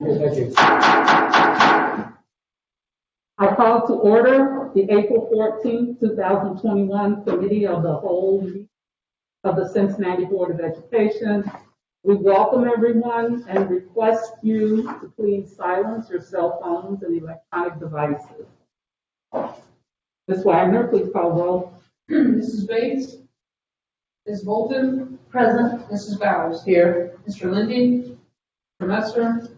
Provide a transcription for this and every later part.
Thank you. I call to order the April 14th, 2021 Committee of the Whole meeting of the Cincinnati Board of Education. We welcome everyone and request you to please silence your cell phones and electronic devices. Ms. Wagner, please call roll. Mrs. Bates. Ms. Bolton. Present. Mrs. Bowers. Here. Mr. Lindy. Mr. Messer.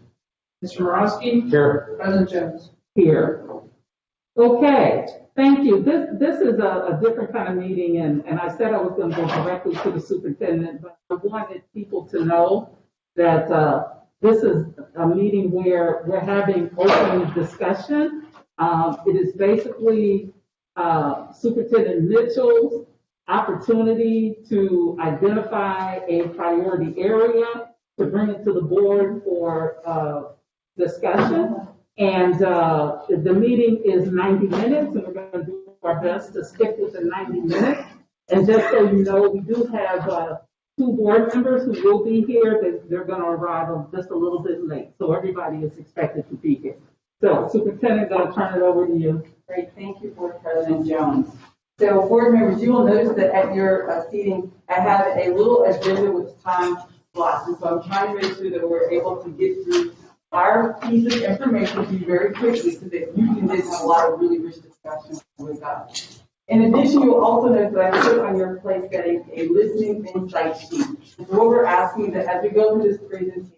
Mr. Morosky. Here. President Jones. Here. Okay, thank you. This is a different kind of meeting, and I said I was going to go directly to the superintendent, but I wanted people to know that this is a meeting where we're having open discussion. It is basically Superintendent Mitchell's opportunity to identify a priority area to bring it to the board for discussion. And the meeting is 90 minutes, and we're going to do our best to stick with the 90 minutes. And just so you know, we do have 2 board members who will be here. They're going to arrive just a little bit late, so everybody is expected to be here. So, Superintendent, I'm going to turn it over to you. Great, thank you, Board President Jones. So, board members, you will notice that at your seating, I have a little agenda with time slots, and so I'm trying to make sure that we're able to get through our piece of information to you very quickly so that you can then have a lot of really rich discussion with us. In addition, you'll also notice that I put on your plate setting a listening insight sheet. So what we're asking is that as we go through this presentation,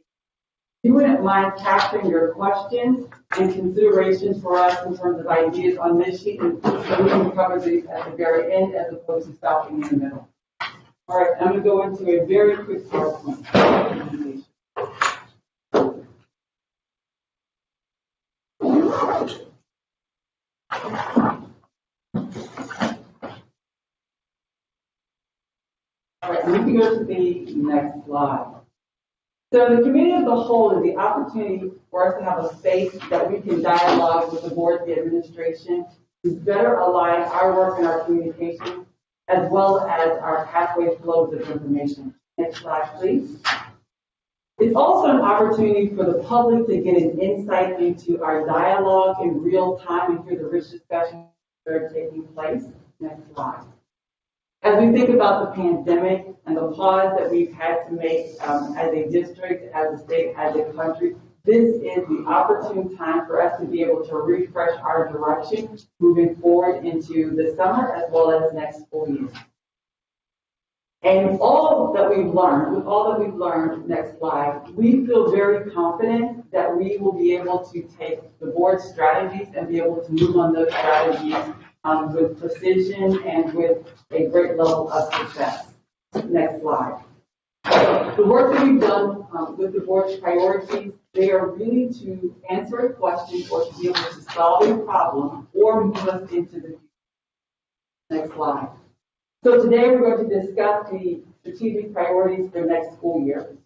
you wouldn't mind capturing your questions and considerations for us in terms of ideas on this sheet, and so we can cover these at the very end as opposed to stopping in the middle. All right, I'm going to go into a very quick PowerPoint presentation. All right, we can go to the next slide. So the committee of the whole is the opportunity for us to have a space that we can dialogue with the board, the administration, to better align our work and our communication, as well as our pathway flows of information. Next slide, please. It's also an opportunity for the public to get an insight into our dialogue in real time and hear the rich discussions that are taking place. Next slide. As we think about the pandemic and the pause that we've had to make as a district, as a state, as a country, this is the opportune time for us to be able to refresh our direction moving forward into the summer as well as next school year. And with all that we've learned, next slide, we feel very confident that we will be able to take the board strategies and be able to move on those strategies with precision and with a great level of success. Next slide. The work that we've done with the board's priorities, they are really to answer a question or to be able to solve a problem or move us into the future. Next slide. So today we're going to discuss the strategic priorities for next school year,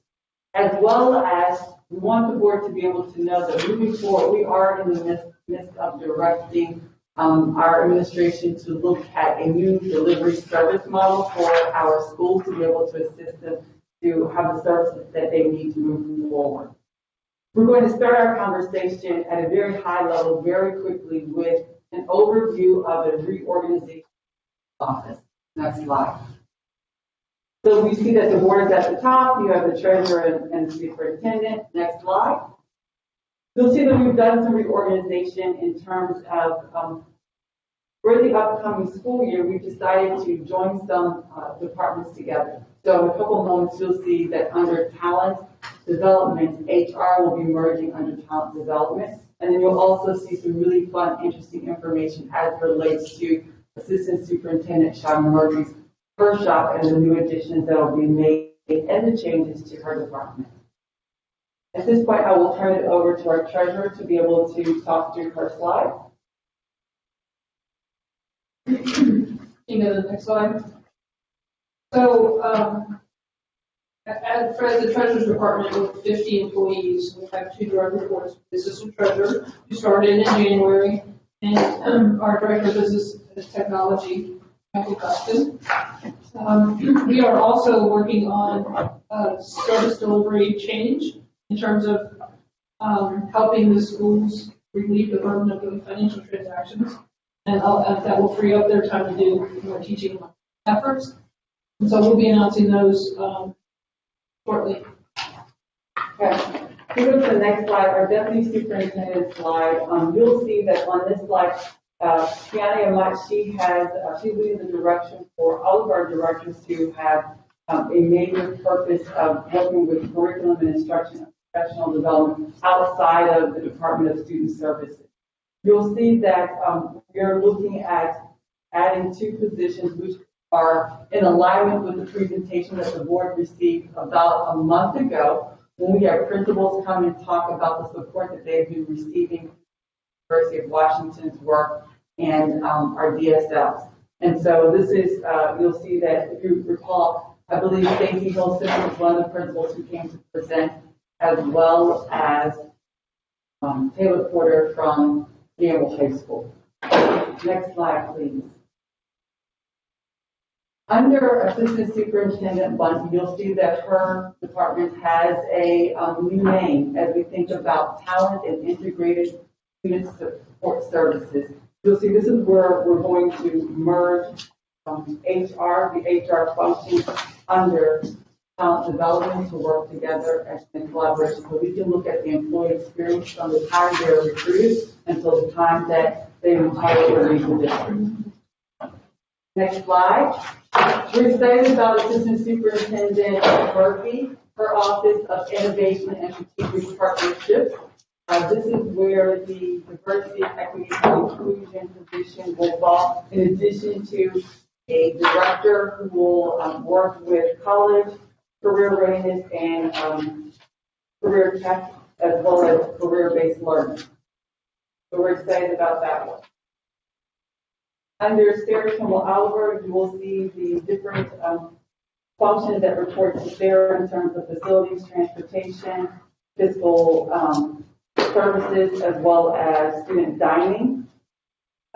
as well as we want the board to be able to know that moving forward, we are in the midst of directing our administration to look at a new delivery service model for our schools to be able to assist them to have the services that they need to move forward. We're going to start our conversation at a very high level, very quickly, with an overview of a reorganization office. Next slide. So we see that the board is at the top. You have the treasurer and the superintendent. Next slide. You'll see that we've done some reorganization in terms of for the upcoming school year, we've decided to join some departments together. So in a couple of moments, you'll see that under talent development, HR will be merging under talent development. And then you'll also see some really fun, interesting information as it relates to Assistant Superintendent Sean Murphy's first shop and the new additions that will be made and the changes to her department. At this point, I will turn it over to our treasurer to be able to talk through her slide. Can you go to the next slide? So, for the Treasurer's Department with 50 employees, we have 2 direct reports. The Assistant Treasurer, who started in January, and our Director of Business Technology, Michael Gustin. We are also working on a service delivery change in terms of helping the schools relieve the burden of doing financial transactions. And that will free up their time to do more teaching efforts. And so we'll be announcing those shortly. Okay. Go to the next slide, our deputy superintendent slide. You'll see that on this slide, Kiana Amat, she's leading the direction for all of our directors who have a major purpose of working with curriculum and instruction and professional development outside of the Department of Student Services. You'll see that we're looking at adding 2 positions which are in alignment with the presentation that the board received about a month ago, when we have principals come and talk about the support that they've been receiving from the University of Washington's work and our DSLs. And so this is, you'll see that if you recall, I believe Stacey Wilson was one of the principals who came to present, as well as Taylor Porter from Gamble High School. Next slide, please. Under Assistant Superintendent Bunty, you'll see that her department has a new name as we think about talent and integrated student support services. You'll see this is where we're going to merge HR, the HR functions under talent development to work together as in collaboration. So we can look at the employee experience from the time they're recruited until the time that they retire or leave the district. Next slide. We're excited about Assistant Superintendent Murphy, her Office of Innovation and Strategic Partnerships. This is where the diversity, equity, and inclusion position will fall, in addition to a director who will work with college, career readiness, and career tech, as well as career-based learning. So we're excited about that one. Under Sarah Kimball Oliver, you will see the different functions that report to Sarah in terms of facilities, transportation, fiscal services, as well as student dining.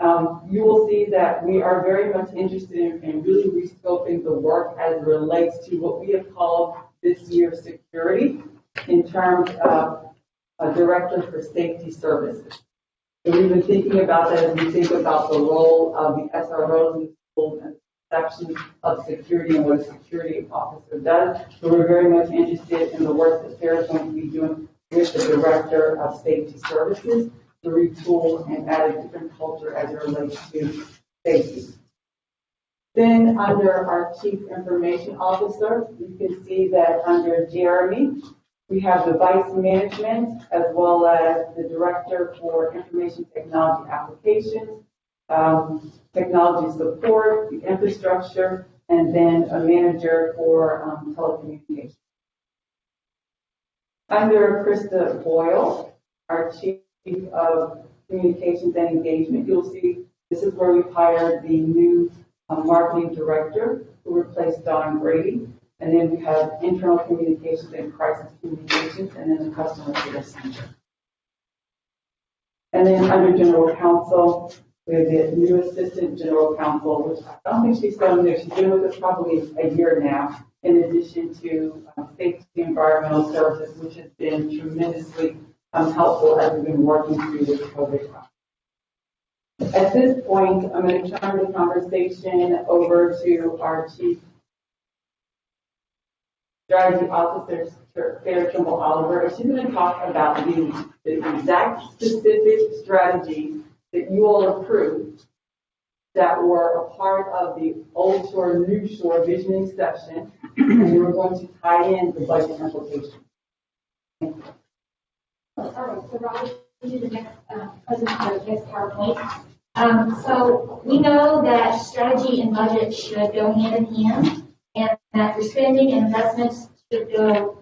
You will see that we are very much interested in really rescoping the work as it relates to what we have called this year security in terms of a director for safety services. So we've been thinking about that as we think about the role of the SROs in schools and the perception of security and what a security officer does. So we're very much interested in the work that Sarah's going to be doing with the Director of Safety Services to retool and add a different culture as it relates to safety. Then under our Chief Information Officer, you can see that under Jeremy, we have device management as well as the Director for Information Technology Applications, technology support, the infrastructure, and then a manager for telecommunications. Under Krista Boyle, our Chief of Communications and Engagement, you'll see this is where we've hired the new marketing director who replaced Dawn Brady. And then we have internal communications and crisis communications, and then the customer service center. And then under general counsel, we have the new assistant general counsel, which I don't think she's done there. She's been with us probably a year now, in addition to safety environmental services, which has been tremendously helpful as we've been working through this COVID time. At this point, I'm going to turn the conversation over to our Chief Strategy Officer, Sarah Kimball Oliver, and she's going to talk about the exact specific strategies that you all approved that were a part of the Old Shore, New Shore visioning session, and we were going to tie in the budget implications. All right, so Rob, do the next presentation, next PowerPoint. So we know that strategy and budget should go hand in hand, and that your spending and investments should go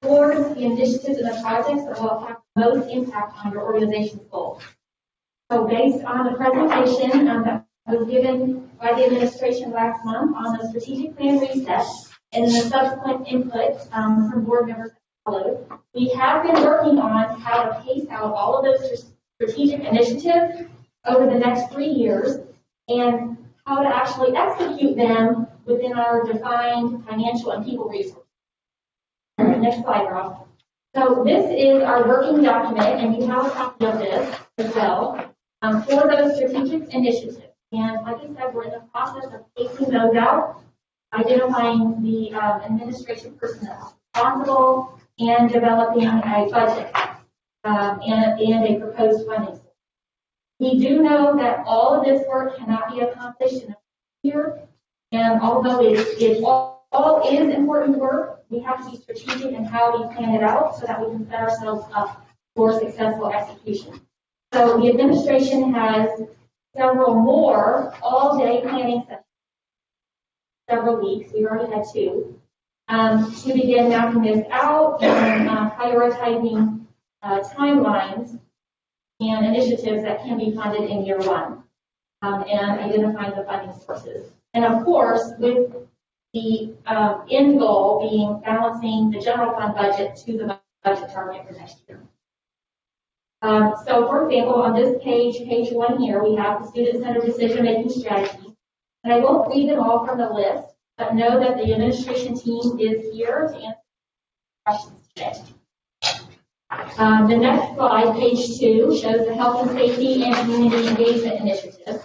towards the initiatives and the projects that will have the most impact on your organization's goals. So based on the presentation that was given by the administration last month on the strategic plan reset and the subsequent input from board members that followed, we have been working on how to pace out all of those strategic initiatives over the next 3 years and how to actually execute them within our defined financial and people resources. Next slide, Rob. So this is our working document, and you have a copy of this as well for those strategic initiatives. And like I said, we're in the process of taking those out, identifying the administration personnel responsible, and developing a budget and a proposed funding. We do know that all of this work cannot be accomplished in a year, and although it all is important work, we have to be strategic in how we plan it out so that we can set ourselves up for successful execution. So the administration has several more all-day planning sessions, several weeks. We already had 2, to begin mapping this out and prioritizing timelines and initiatives that can be funded in year 1, and identifying the funding sources. And of course, with the end goal being balancing the general fund budget to the budget target for next year. So for example, on this page 1 here, we have the student-centered decision-making strategies. And I won't read them all from the list, but know that the administration team is here to answer questions today. The next slide, page 2, shows the health and safety and community engagement initiative.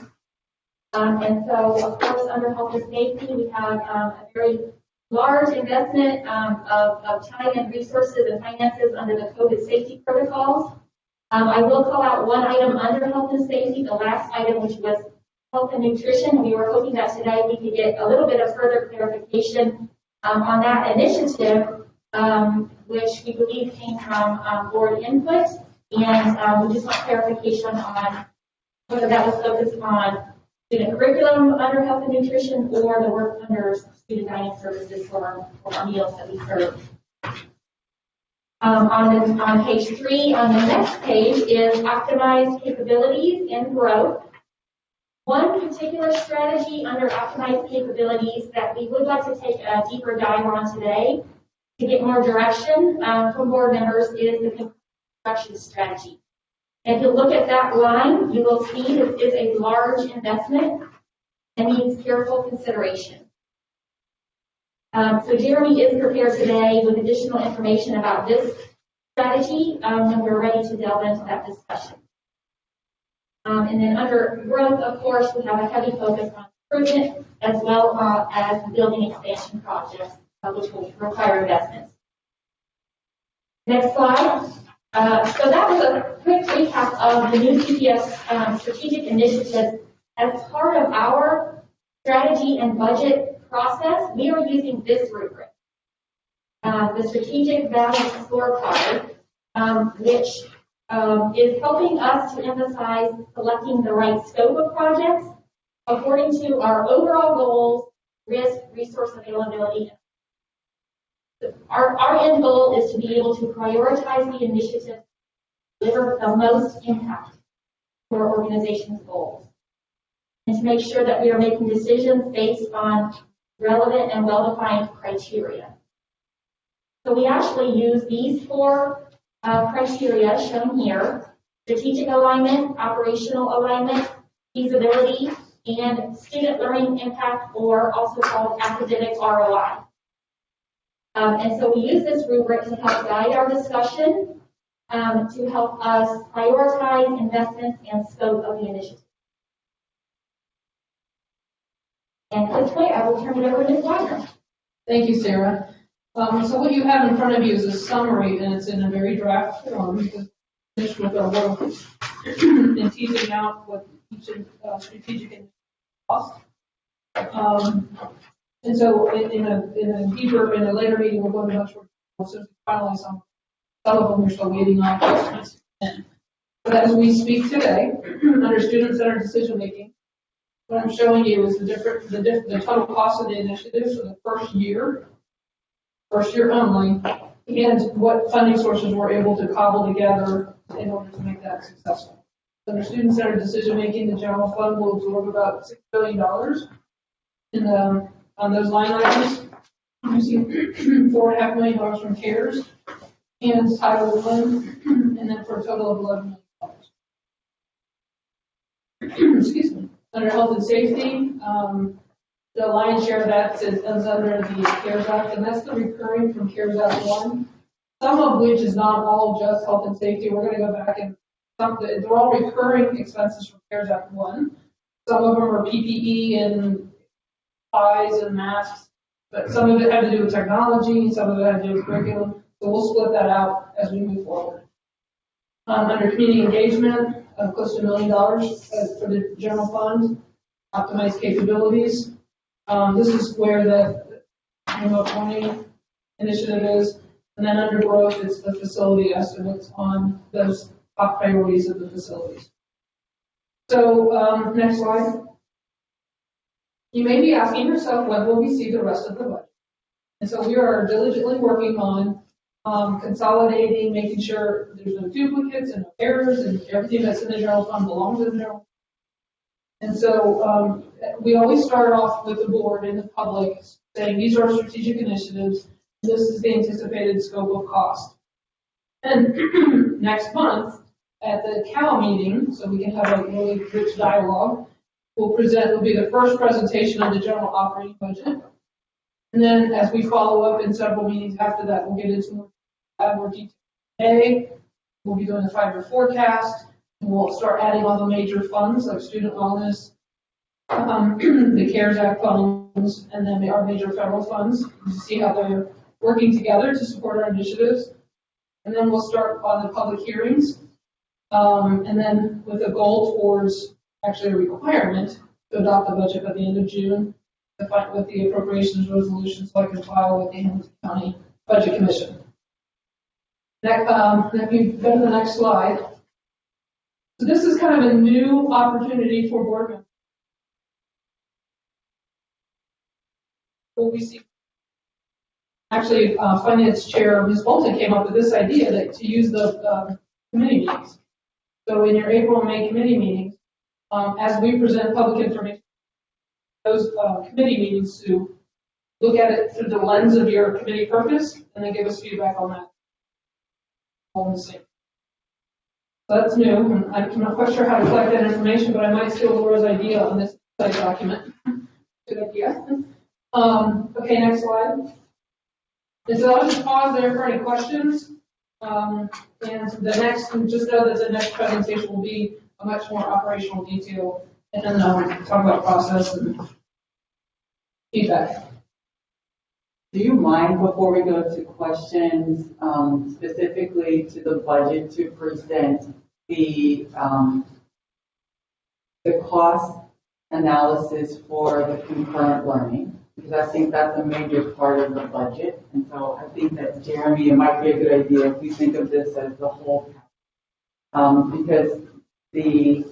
And so, of course, under health and safety, we have a very large investment of time and resources and finances under the COVID safety protocols. I will call out one item under health and safety, the last item, which was health and nutrition. We were hoping that today we could get a little bit of further clarification on that initiative, which we believe came from board input, and we just want clarification on whether that was focused on student curriculum under health and nutrition or the work under student dining services for our meals that we serve. On page 3, on the next page, is optimized capabilities and growth. One particular strategy under optimized capabilities that we would like to take a deeper dive on today to get more direction from board members is the construction strategy. If you look at that line, you will see this is a large investment and needs careful consideration. So Jeremy is prepared today with additional information about this strategy when we're ready to delve into that discussion. And then under growth, of course, we have a heavy focus on improvement as well as building expansion projects, which will require investments. Next slide. So that was a quick recap of the new CPS strategic initiatives. As part of our strategy and budget process, we are using this rubric, the Strategic Value Scorecard, which is helping us to emphasize selecting the right scope of projects according to our overall goals, risk, resource availability. Our end goal is to be able to prioritize the initiatives to deliver the most impact for our organization's goals, and to make sure that we are making decisions based on relevant and well-defined criteria. So we actually use these 4 criteria shown here: strategic alignment, operational alignment, feasibility, and student learning impact, or also called academic ROI. And so we use this rubric to help guide our discussion, to help us prioritize investments and scope of the initiative. And at this point, I will turn it over to Ms. Wagner. Thank you, Sarah. So what you have in front of you is a summary, and it's in a very draft form because we finished with our work and teasing out what each strategic initiative costs. And so in a later meeting, we'll go into much more detail. So finally, some of them we're still waiting on questions. But as we speak today, under student-centered decision-making, what I'm showing you is the total cost of the initiative for the first year only, and what funding sources we're able to cobble together in order to make that successful. Under student-centered decision-making, the general fund will absorb about $6 billion on those line items, using $4.5 million from CARES and Title I, and then for a total of $11 million. Excuse me. Under health and safety, the lion's share of that is under the CARES Act, and that's the recurring from CARES Act 1. some of which is not all just health and safety. We're going to go back and they're all recurring expenses from CARES Act 1. Some of them are PPE and supplies and masks, but some of it had to do with technology, some of it had to do with curriculum. So we'll split that out as we move forward. Under community engagement, close to $1 million for the general fund, optimized capabilities. This is where the remote learning initiative is. And then under growth, it's the facility estimates on those top priorities of the facilities. So next slide. You may be asking yourself, when will we see the rest of the budget? And so we are diligently working on consolidating, making sure there's no duplicates and no errors, and everything that's in the general fund belongs in the general fund. And so we always start off with the board and the public saying, these are strategic initiatives. This is the anticipated scope of cost. And next month at the CAL meeting, so we can have a really rich dialogue, will be the first presentation of the general operating budget. And then as we follow up in several meetings after that, we'll get into more detail. Today, we'll be doing the 5-year forecast, and we'll start adding all the major funds like student wellness, the CARES Act funds, and then our major federal funds to see how they're working together to support our initiatives. And then we'll start on the public hearings, and then with a goal towards actually a requirement to adopt the budget by the end of June with the appropriations resolution so I can file with the Hamilton County Budget Commission. Next, if you go to the next slide. So this is kind of a new opportunity for board members. Will we see? Actually, Finance Chair Ms. Bolton came up with this idea that to use the committee meetings. So in your April and May committee meetings, as we present public information, those committee meetings to look at it through the lens of your committee purpose and then give us feedback on that. All the same. So that's new. And I'm not quite sure how to collect that information, but I might steal Laura's idea on this site document. Good idea. Okay, next slide. And so I'll just pause there for any questions. And the next, just know that the next presentation will be a much more operational detail, and then talk about process and feedback. Do you mind, before we go to questions, specifically to the budget, to present the cost analysis for the concurrent learning? Because I think that's a major part of the budget. And so I think that, Jeremy, it might be a good idea if we think of this as the whole, because the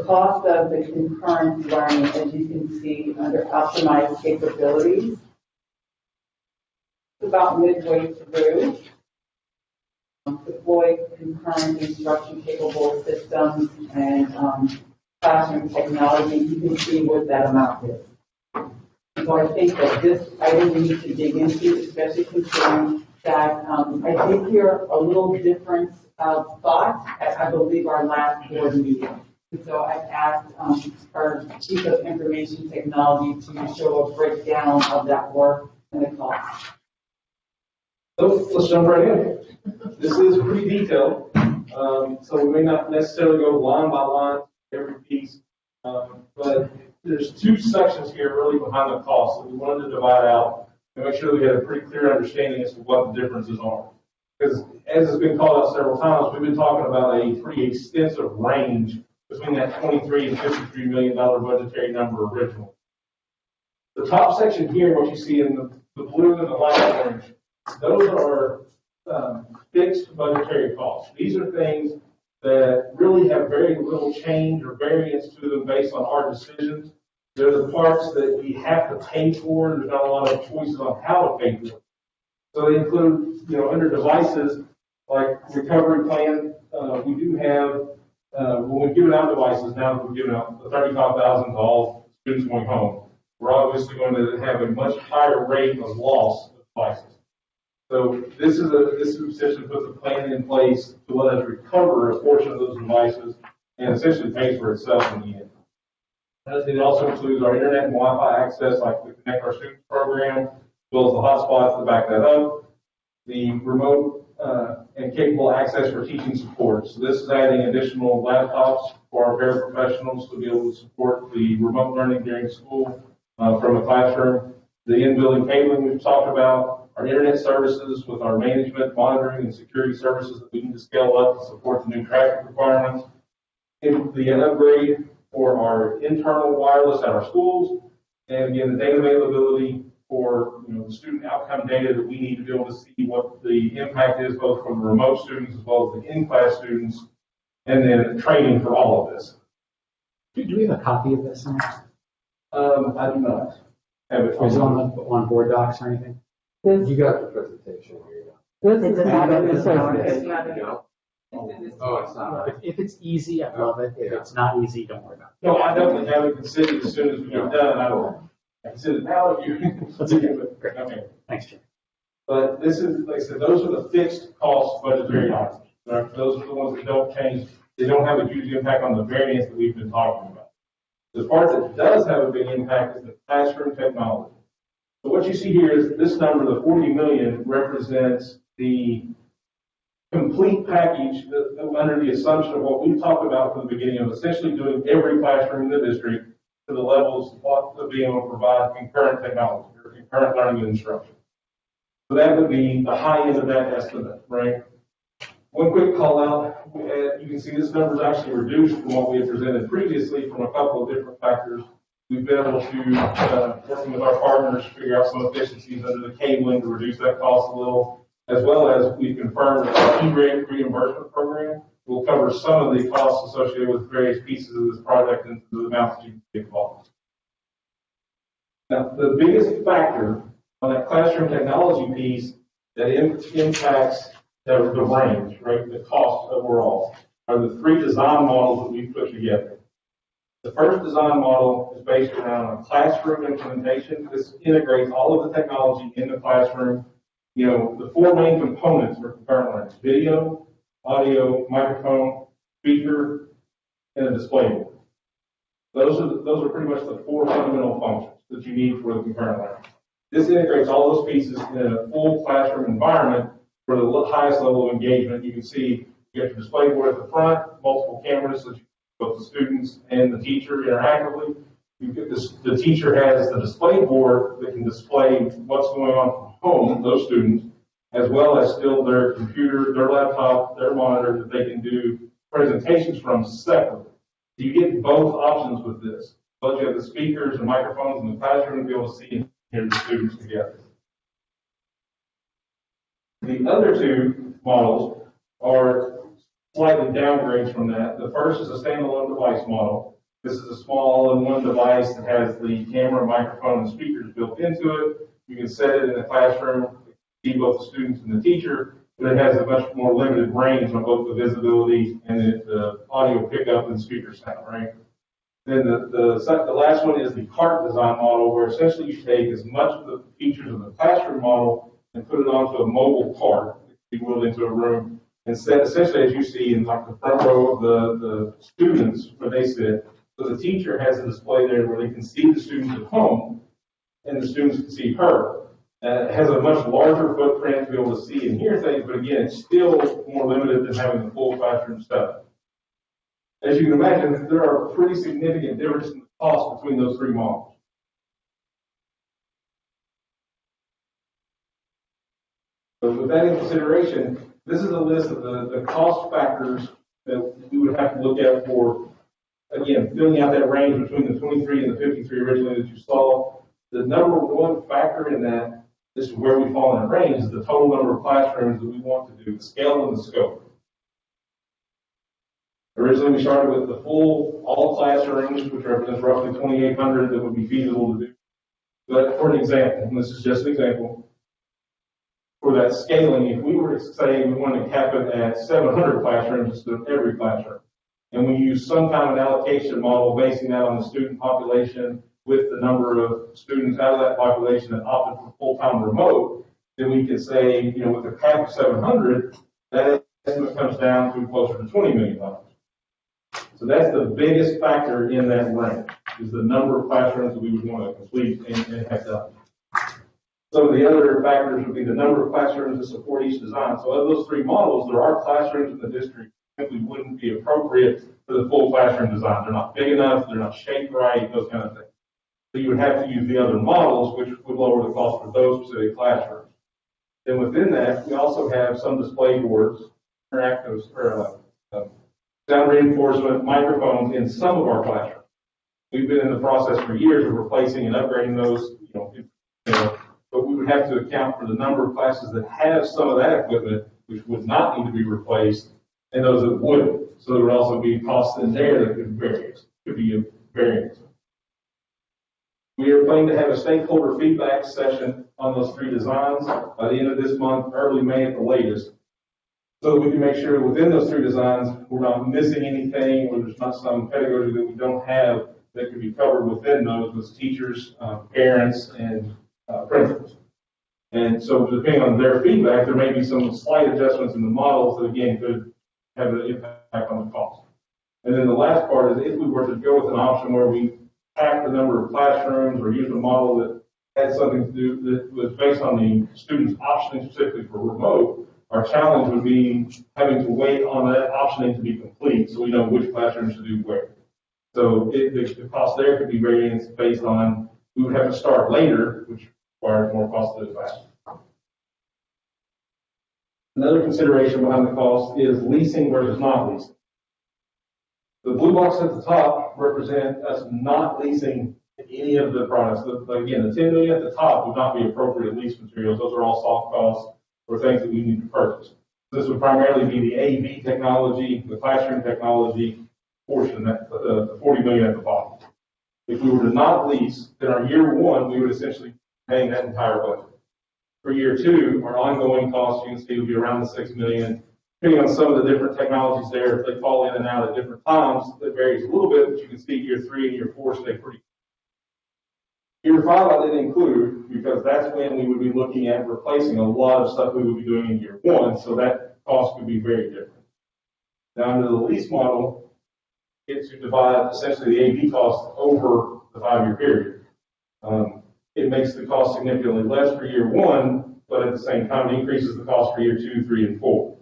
cost of the concurrent learning, as you can see under optimized capabilities, it's about midway through. Deploy concurrent instruction capable systems and classroom technology. You can see what that amount is. So I think that this item we need to dig into, especially considering that I did hear a little difference of thought at, I believe, our last board meeting. And so I asked our Chief of Information Technology to show a breakdown of that work and the cost. So let's jump right in. This is pretty detailed, so we may not necessarily go line by line every piece, but there's two sections here really behind the cost that we wanted to divide out and make sure we had a pretty clear understanding as to what the differences are. Because as has been called out several times, we've been talking about a pretty extensive range between that $23 and $53 million budgetary number originally. The top section here, what you see in the blue and the light orange, those are fixed budgetary costs. These are things that really have very little change or variance to them based on our decisions. They're the parts that we have to pay for. There's not a lot of choices on how to pay for it. So they include, under devices like recovery plan, we do have, when we're giving out devices, now that we're giving out the $35,000 to all students going home, we're obviously going to have a much higher rate of loss of devices. So this essentially puts a plan in place to let us recover a portion of those devices and essentially pays for itself in the end. It also includes our internet and Wi-Fi access, like the Connect Our Students program, as well as the hotspots to back that up. the remote and capable access for teaching support. So this is adding additional laptops for our paraprofessionals to be able to support the remote learning during school from a classroom. The in-building cabling we've talked about, our internet services with our management, monitoring, and security services that we need to scale up to support the new traffic requirements. The upgrade for our internal wireless at our schools, and again, the data availability for the student outcome data that we need to be able to see what the impact is both from the remote students as well as the in-class students, and then training for all of this. Do we have a copy of this? I do not have it. Is it on board docs or anything? You got the presentation here. This is It's not not in the in the presentation. Oh, it's not. If it's easy, I love it. If it's not easy, don't worry about it. No, I definitely have it considered as soon as we get done. I will consider now you. That's okay. Great. Okay. Thanks, Jim. But this is, like I said, those are the fixed cost budgetary items. Right? Those are the ones that don't change. They don't have a huge impact on the variance that we've been talking about. The part that does have a big impact is the classroom technology. So what you see here is this number, the 40 million, represents the complete package under the assumption of what we talked about from the beginning of essentially doing every classroom in the district to the levels of being able to provide concurrent technology or concurrent learning and instruction. So that would be the high end of that estimate, right? One quick call out, you can see this number is actually reduced from what we had presented previously from a couple of different factors. We've been able to, working with our partners, figure out some efficiencies under the cabling to reduce that cost a little, as well as we confirmed that the E-rate reimbursement program will cover some of the costs associated with various pieces of this project and the amounts that you can get involved. Now, the biggest factor on that classroom technology piece that impacts the range, right, the cost overall, are the three design models that we've put together. The first design model is based around a classroom implementation. This integrates all of the technology in the classroom. The four main components for concurrent learning: video, audio, microphone, speaker, and a display board. Those are pretty much the four fundamental functions that you need for the concurrent learning. This integrates all those pieces in a full classroom environment for the highest level of engagement. You can see you have your display board at the front, multiple cameras that you both the students and the teacher interactively. The teacher has the display board that can display what's going on from home, those students, as well as still their computer, their laptop, their monitor that they can do presentations from separately. So you get both options with this. But you have the speakers and microphones in the classroom to be able to see and hear the students together. The other two models are slightly downgrades from that. The first is a standalone device model. This is a small all-in-one device that has the camera, microphone, and speakers built into it. You can set it in the classroom, see both the students and the teacher, but it has a much more limited range on both the visibility and the audio pickup and speaker sound, right? Then the last one is the cart design model, where essentially you take as much of the features of the classroom model and put it onto a mobile cart, if you will, into a room, and set essentially as you see in like the front row of the students where they sit. So the teacher has a display there where they can see the students at home, and the students can see her. It has a much larger footprint to be able to see and hear things, but again, it's still more limited than having the full classroom stuff. As you can imagine, there are pretty significant differences in the cost between those three models. So with that in consideration, this is a list of the cost factors that we would have to look at for, again, filling out that range between the 23 and the 53 originally that you saw. The number one factor in that, this is where we fall in the range, is the total number of classrooms that we want to do, the scale and the scope. Originally, we started with the full, all classrooms, which represents roughly 2,800 that would be feasible to do. But for an example, and this is just an example, for that scaling, if we were to say we wanted to cap it at 700 classrooms instead of every classroom, and we use some kind of an allocation model basing that on the student population with the number of students out of that population that opted for full-time remote, then we could say, with a cap of 700, that estimate comes down to closer to $20 million. So that's the biggest factor in that range, is the number of classrooms that we would want to complete and have done. Some of the other factors would be the number of classrooms to support each design. So of those three models, there are classrooms in the district that simply wouldn't be appropriate for the full classroom design. They're not big enough, they're not shaped right, those kind of things. So you would have to use the other models, which would lower the cost for those specific classrooms. Then within that, we also have some display boards, interactive, or sound reinforcement microphones in some of our classrooms. We've been in the process for years of replacing and upgrading those, but we would have to account for the number of classes that have some of that equipment, which would not need to be replaced, and those that wouldn't. So there would also be costs in there that could be a variance. We are planning to have a stakeholder feedback session on those three designs by the end of this month, early May at the latest, so that we can make sure within those three designs we're not missing anything, or there's not some pedagogy that we don't have that could be covered within those with teachers, parents, and principals. And so depending on their feedback, there may be some slight adjustments in the models that again could have an impact on the cost. And then the last part is if we were to go with an option where we cap the number of classrooms or use a model that had something to do that was based on the students optioning specifically for remote, our challenge would be having to wait on that optioning to be complete so we know which classrooms to do where. So the cost there could be variance based on we would have to start later, which requires more cost to do fast. Another consideration behind the cost is leasing versus not leasing. The blue box at the top represent us not leasing any of the products. Again, the $10 million at the top would not be appropriate lease materials. Those are all soft costs or things that we need to purchase. This would primarily be the AV technology, the classroom technology portion, that the $40 million at the bottom. If we were to not lease, then our year one, we would essentially be paying that entire budget. For year two, our ongoing costs, you can see, would be around the $6 million. Depending on some of the different technologies there, if they fall in and out at different times, that varies a little bit, but you can see year three and year four stay pretty. Year five I didn't include because that's when we would be looking at replacing a lot of stuff we would be doing in year one, so that cost could be very different. Now, under the lease model, it's to divide essentially the AV cost over the 5-year period. It makes the cost significantly less for year one, but at the same time, it increases the cost for year 2, 3, and 4.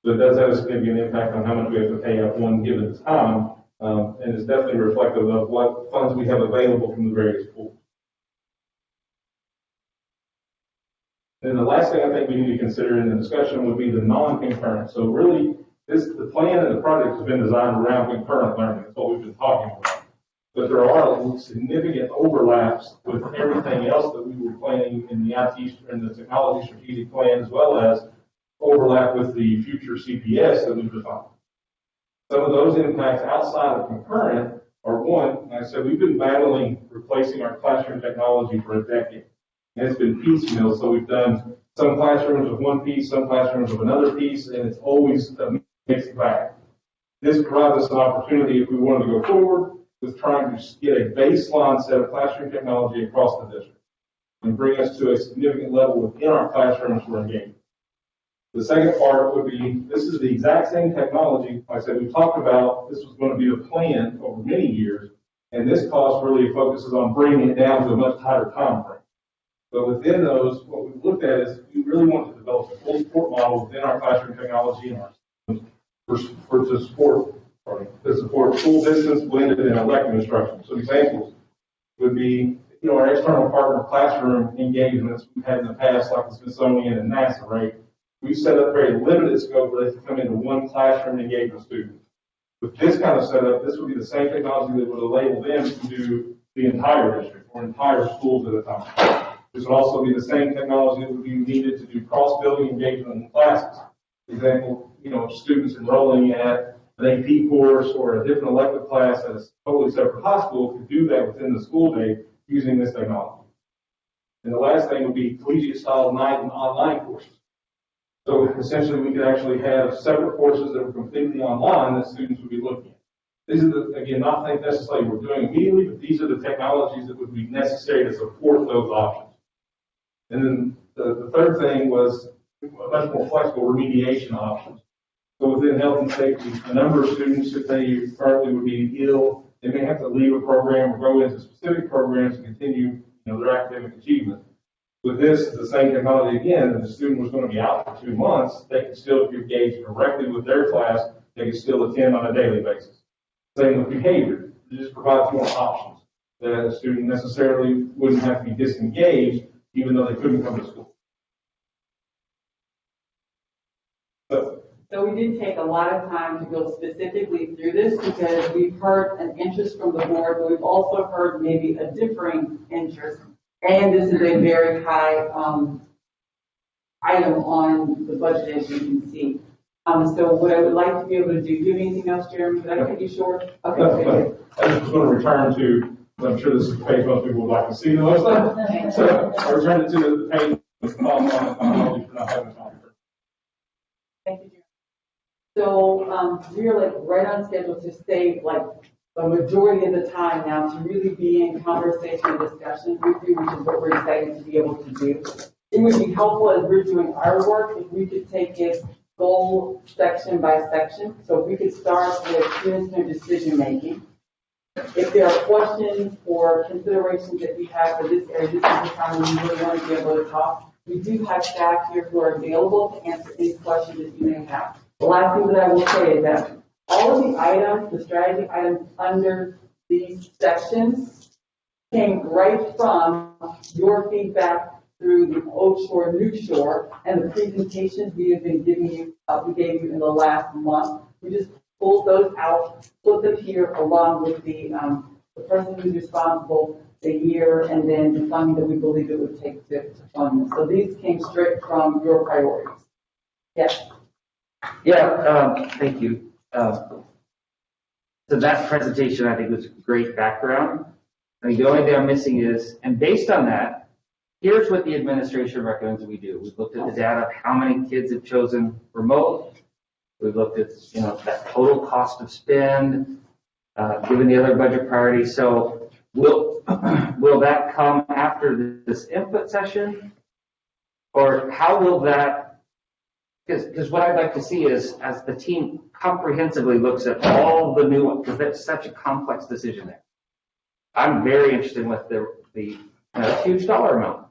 So it does have a significant impact on how much we have to pay at one given time, and it's definitely reflective of what funds we have available from the various pools. And the last thing I think we need to consider in the discussion would be the non-concurrent. So really, the plan and the project has been designed around concurrent learning. That's what we've been talking about. But there are significant overlaps with everything else that we were planning in the IT and the technology strategic plan, as well as overlap with the future CPS that we've defined. Some of those impacts outside of concurrent are one, like I said, we've been battling replacing our classroom technology for a decade. And it's been piecemeal, so we've done some classrooms with one piece, some classrooms with another piece, and it's always a mixed bag. This provides us an opportunity, if we wanted to go forward, with trying to get a baseline set of classroom technology across the district and bring us to a significant level within our classrooms for engagement. The second part would be, this is the exact same technology. Like I said, we talked about this was going to be the plan over many years, and this cost really focuses on bringing it down to a much tighter time frame. But within those, what we've looked at is we really want to develop a full support model within our classroom technology and our systems to support full distance, blended, and elective instruction. So examples would be, our external partner classroom engagements we've had in the past, like the Smithsonian and NASA, right? We've set up very limited scope where they can come into one classroom and engage with students. With this kind of setup, this would be the same technology that would enable them to do the entire district or entire schools at a time. This would also be the same technology that would be needed to do cross-building engagement in classes. For example, students enrolling at an AP course or a different elective class at a totally separate high school could do that within the school day using this technology. And the last thing would be collegiate-style night and online courses. So essentially, we could actually have separate courses that were completely online that students would be looking at. These are again, not things necessarily we're doing immediately, but these are the technologies that would be necessary to support those options. And then the third thing was much more flexible remediation options. So within health and safety, a number of students, if they currently would be ill they may have to leave a program or go into specific programs to continue, their academic achievement. With this, the same technology again, if the student was going to be out for 2 months, they could still be engaged directly with their class. They could still attend on a daily basis. Same with behavior. It just provides more options that a student necessarily wouldn't have to be disengaged, even though they couldn't come to school. So we did take a lot of time to go specifically through this because we've heard an interest from the board, but we've also heard maybe a differing interest. And this is a very high item on the budget, as you can see. So what I would like to be able to do you have anything else, Jeremy? Did I cut you short? Okay. I just want to return to, I'm sure this is the page most people would like to see the website. So I return it to the page. Thank you, Jeremy. So we are like right on schedule to stay like the majority of the time now to really be in conversation and discussion with you, which is what we're excited to be able to do. It would be helpful as we're doing our work if we could take it goal section by section. So if we could start with student decision making. If there are questions or considerations that we have for this area, this is the time when we really want to be able to talk. We do have staff here who are available to answer any questions that you may have. The last thing that I will say is that all of the items, the strategy items under these sections came right from your feedback through the Old Shore, New Shore, and the presentations we have been giving you, we gave you in the last month. We just pulled those out, put them here along with the person who's responsible, the year, and then the funding that we believe it would take to fund this. So these came straight from your priorities. Yes. Yeah, thank you. So that presentation, I think, was great background. I mean, the only thing I'm missing is, and based on that, here's what the administration recommends we do. We've looked at the data of how many kids have chosen remote. We've looked at, that total cost of spend, given the other budget priorities. So will that come after this input session? Or how will that, because what I'd like to see is, as the team comprehensively looks at all the new ones, because that's such a complex decision there. I'm very interested with the huge dollar amount.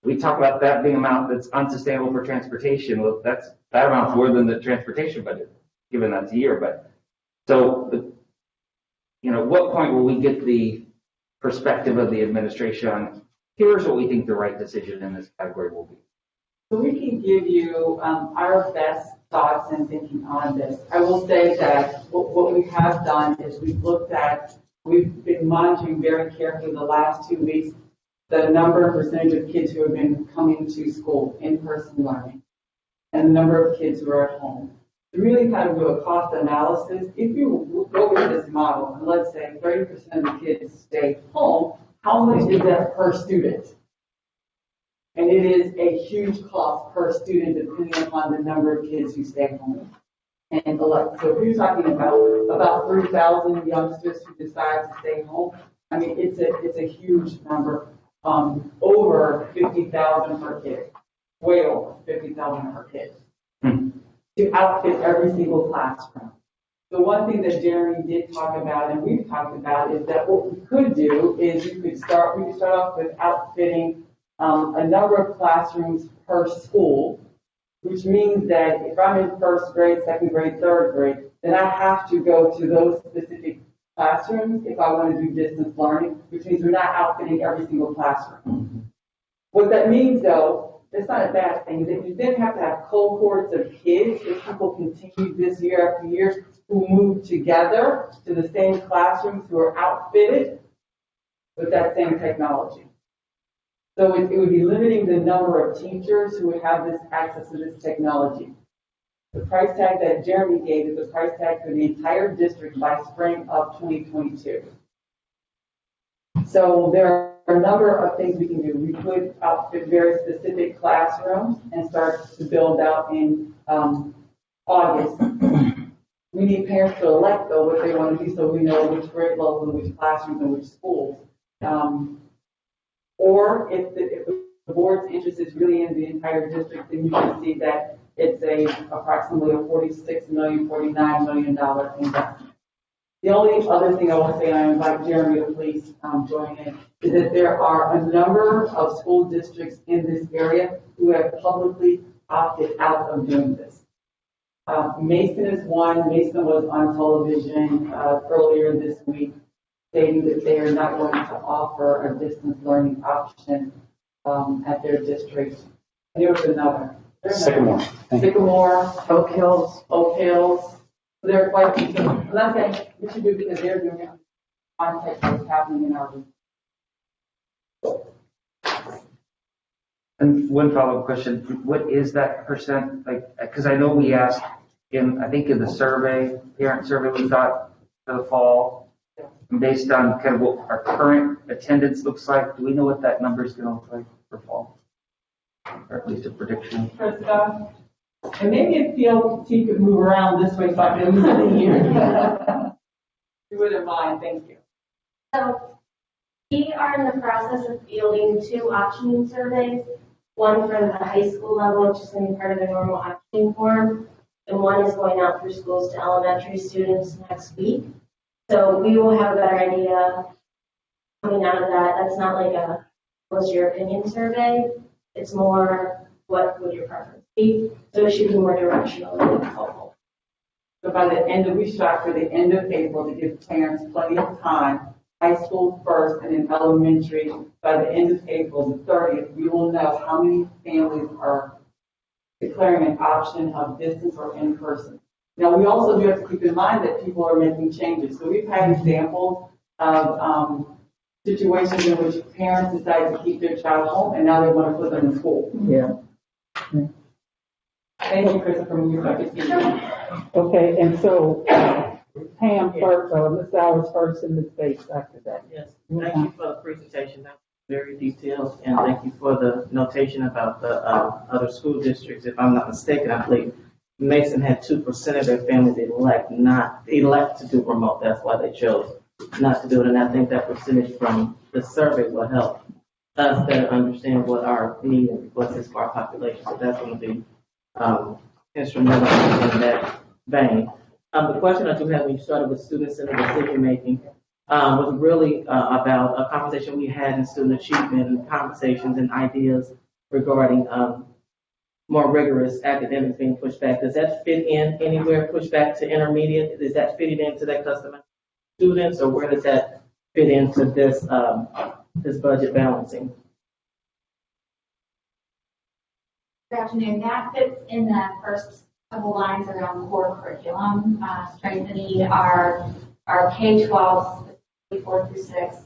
We talk about that being amount that's unsustainable for transportation. Well, that amount's more than the transportation budget, given that's a year. But so, what point will we get the perspective of the administration on here's what we think the right decision in this category will be? So we can give you our best thoughts and thinking on this. I will say that what we have done is we've been monitoring very carefully the last 2 weeks the number and percentage of kids who have been coming to school, in-person learning, and the number of kids who are at home. To really kind of do a cost analysis, if you go with this model, and let's say 30% of the kids stay home, how much is that per student? And it is a huge cost per student depending upon the number of kids who stay home. And so if you're talking about 3,000 youngsters who decide to stay home, I mean, it's a huge number, over 50,000 per kid, way over 50,000 per kid, to outfit every single classroom. The one thing that Jeremy did talk about, and we've talked about, is that what we could do is we could start off with outfitting a number of classrooms per school, which means that if I'm in first grade, second grade, third grade, then I have to go to those specific classrooms if I want to do distance learning, which means we're not outfitting every single classroom. What that means, though, it's not a bad thing, that you then have to have cohorts of kids if people continue this year after year who move together to the same classrooms who are outfitted with that same technology. So it would be limiting the number of teachers who would have this access to this technology. The price tag that Jeremy gave is the price tag for the entire district by spring of 2022. So there are a number of things we can do. We could outfit very specific classrooms and start to build out in August. We need parents to elect, though, what they want to do so we know which grade levels and which classrooms and which schools. Or if the board's interest is really in the entire district, then you can see that it's approximately a $49 million investment. The only other thing I want to say, and I invite Jeremy to please join in, is that there are a number of school districts in this area who have publicly opted out of doing this. Mason is one. Mason was on television earlier this week stating that they are not going to offer a distance learning option at their district. And there was another. Sycamore. Sycamore, Oak Hills. There are quite a few. And that's saying we should do because they're doing it in context of what's happening in our region. And one follow-up question, what is that percent? Like, because I know we asked I think in the survey, parent survey we got for the fall, based on kind of what our current attendance looks like, do we know what that number is going to look like for fall? Or at least a prediction? Krista, and maybe if PLT could move around this way so I can listen here. You wouldn't mind, thank you. So we are in the process of fielding 2 optioning surveys, one for the high school level, which is going to be part of the normal optioning form, and one is going out through schools to elementary students next week. So we will have a better idea coming out of that. That's not like a what's your opinion survey. It's more what would your preference be. So it should be more directional and helpful. So by the end of, we shot for the end of April to give parents plenty of time, high school first and then elementary. By the end of April, the 30th, we will know how many families are declaring an option of distance or in person. Now, we also do have to keep in mind that people are making changes. So we've had examples of situations in which parents decide to keep their child home and now they want to put them in school. Yeah. Thank you, Christopher. You're back at you. Okay, and so Pam first, Ms. Bowers first, and Ms. Bates after that. Yes, thank you for the presentation. That was very detailed, and thank you for the notation about the other school districts. If I'm not mistaken, I believe Mason had 2% of their families elect to do remote. That's why they chose not to do it, and I think that percentage from the survey will help us better understand what our need and request is for our population. So that's going to be instrumental in that vein. The question I do have when you started with student-centered decision-making was really about a conversation we had in student achievement and conversations and ideas regarding more rigorous academics being pushed back. Does that fit in anywhere, pushed back to intermediate? Is that fitting into that customized students, or where does that fit into this this budget balancing? Good afternoon. That fits in the first couple lines around core curriculum, strengthening our K-12, 4 through 6,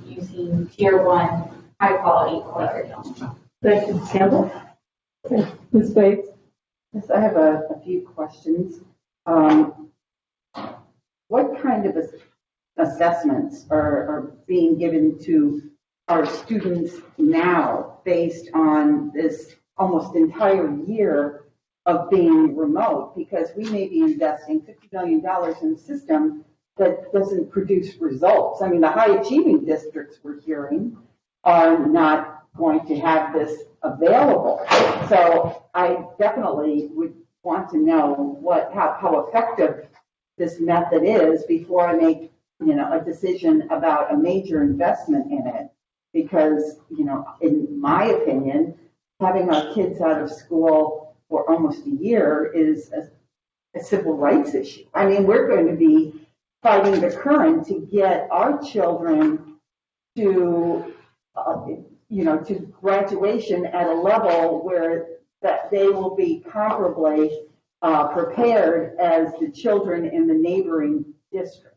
using Tier 1 high-quality core curriculum. Thank you, Campbell. Okay, Ms. Bates. Yes, I have a few questions. What kind of assessments are being given to our students now based on this almost entire year of being remote? Because we may be investing $50 million in a system that doesn't produce results. I mean, the high achieving districts we're hearing are not going to have this available. So I definitely would want to know how effective this method is before I make, a decision about a major investment in it. Because, in my opinion, having our kids out of school for almost a year is a civil rights issue. I mean, we're going to be fighting the current to get our children to, to graduation at a level where that they will be comparably prepared as the children in the neighboring district.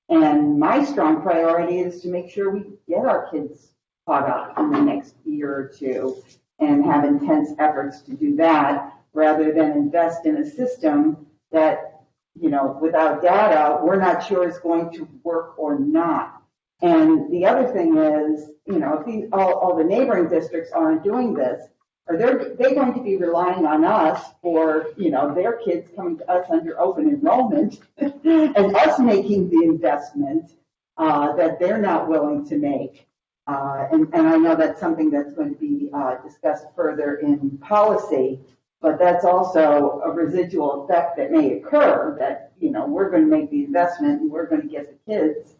And my strong priority is to make sure we get our kids caught up in the next year or two and have intense efforts to do that rather than invest in a system that, without data, we're not sure is going to work or not. And the other thing is, if all the neighboring districts aren't doing this, are they going to be relying on us for, their kids coming to us under open enrollment and us making the investment that they're not willing to make? And I know that's something that's going to be discussed further in policy. But that's also a residual effect that may occur that, we're going to make the investment and we're going to get the kids